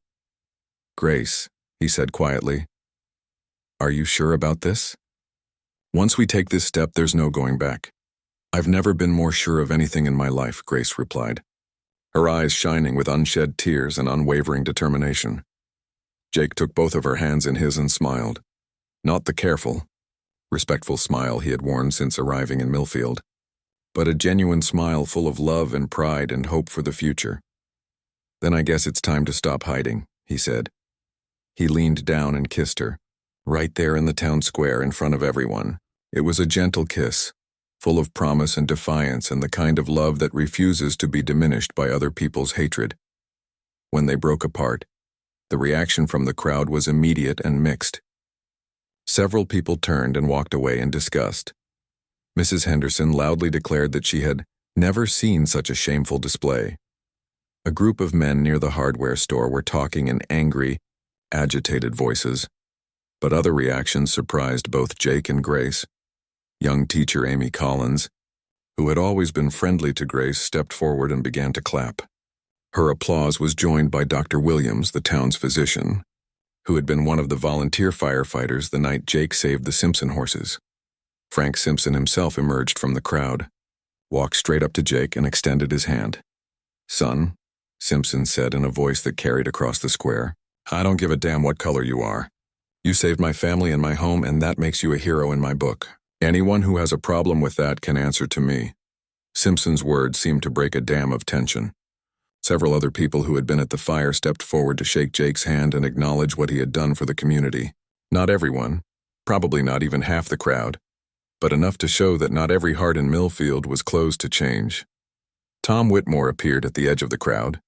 "Grace," he said quietly, "are you sure about this? Once we take this step, there's no going back." "I've never been more sure of anything in my life," Grace replied, her eyes shining with unshed tears and unwavering determination. Jake took both of her hands in his and smiled. Not the careful, respectful smile he had worn since arriving in Millfield, but a genuine smile full of love and pride and hope for the future. "Then I guess it's time to stop hiding," he said. He leaned down and kissed her, right there in the town square in front of everyone. It was a gentle kiss, full of promise and defiance and the kind of love that refuses to be diminished by other people's hatred. When they broke apart, the reaction from the crowd was immediate and mixed. Several people turned and walked away in disgust. Mrs. Henderson loudly declared that she had never seen such a shameful display. A group of men near the hardware store were talking in angry, agitated voices, but other reactions surprised both Jake and Grace. Young teacher Amy Collins, who had always been friendly to Grace, stepped forward and began to clap. Her applause was joined by Dr. Williams, the town's physician, who had been one of the volunteer firefighters the night Jake saved the Simpson horses. Frank Simpson himself emerged from the crowd, walked straight up to Jake and extended his hand. "Son," Simpson said in a voice that carried across the square, "I don't give a damn what color you are. You saved my family and my home, and that makes you a hero in my book. Anyone who has a problem with that can answer to me." Simpson's words seemed to break a dam of tension. Several other people who had been at the fire stepped forward to shake Jake's hand and acknowledge what he had done for the community. Not everyone, probably not even half the crowd, but enough to show that not every heart in Millfield was closed to change. Tom Whitmore appeared at the edge of the crowd,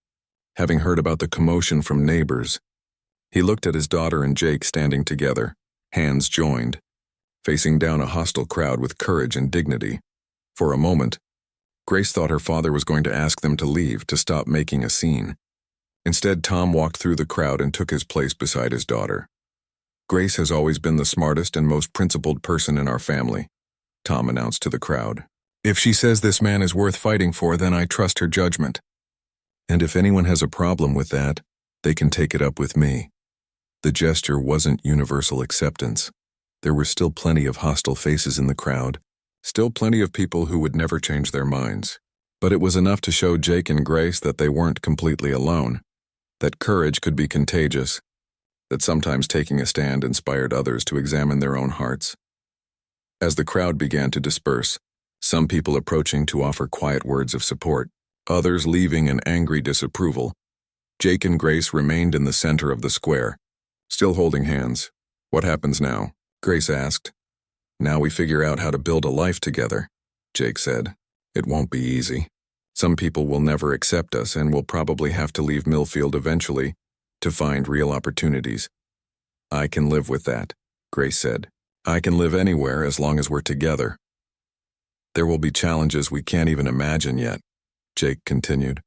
having heard about the commotion from neighbors. He looked at his daughter and Jake standing together, hands joined, facing down a hostile crowd with courage and dignity. For a moment, Grace thought her father was going to ask them to leave, to stop making a scene. Instead, Tom walked through the crowd and took his place beside his daughter. "Grace has always been the smartest and most principled person in our family," Tom announced to the crowd. "If she says this man is worth fighting for, then I trust her judgment. And if anyone has a problem with that, they can take it up with me." The gesture wasn't universal acceptance. There were still plenty of hostile faces in the crowd, still plenty of people who would never change their minds. But it was enough to show Jake and Grace that they weren't completely alone, that courage could be contagious, that sometimes taking a stand inspired others to examine their own hearts. As the crowd began to disperse, some people approaching to offer quiet words of support, others leaving in angry disapproval, Jake and Grace remained in the center of the square, still holding hands. "What happens now?" Grace asked. "Now we figure out how to build a life together," Jake said. "It won't be easy. Some people will never accept us and will probably have to leave Millfield eventually to find real opportunities. I can live with that," Grace said. "I can live anywhere as long as we're together." "There will be challenges we can't even imagine yet," Jake continued.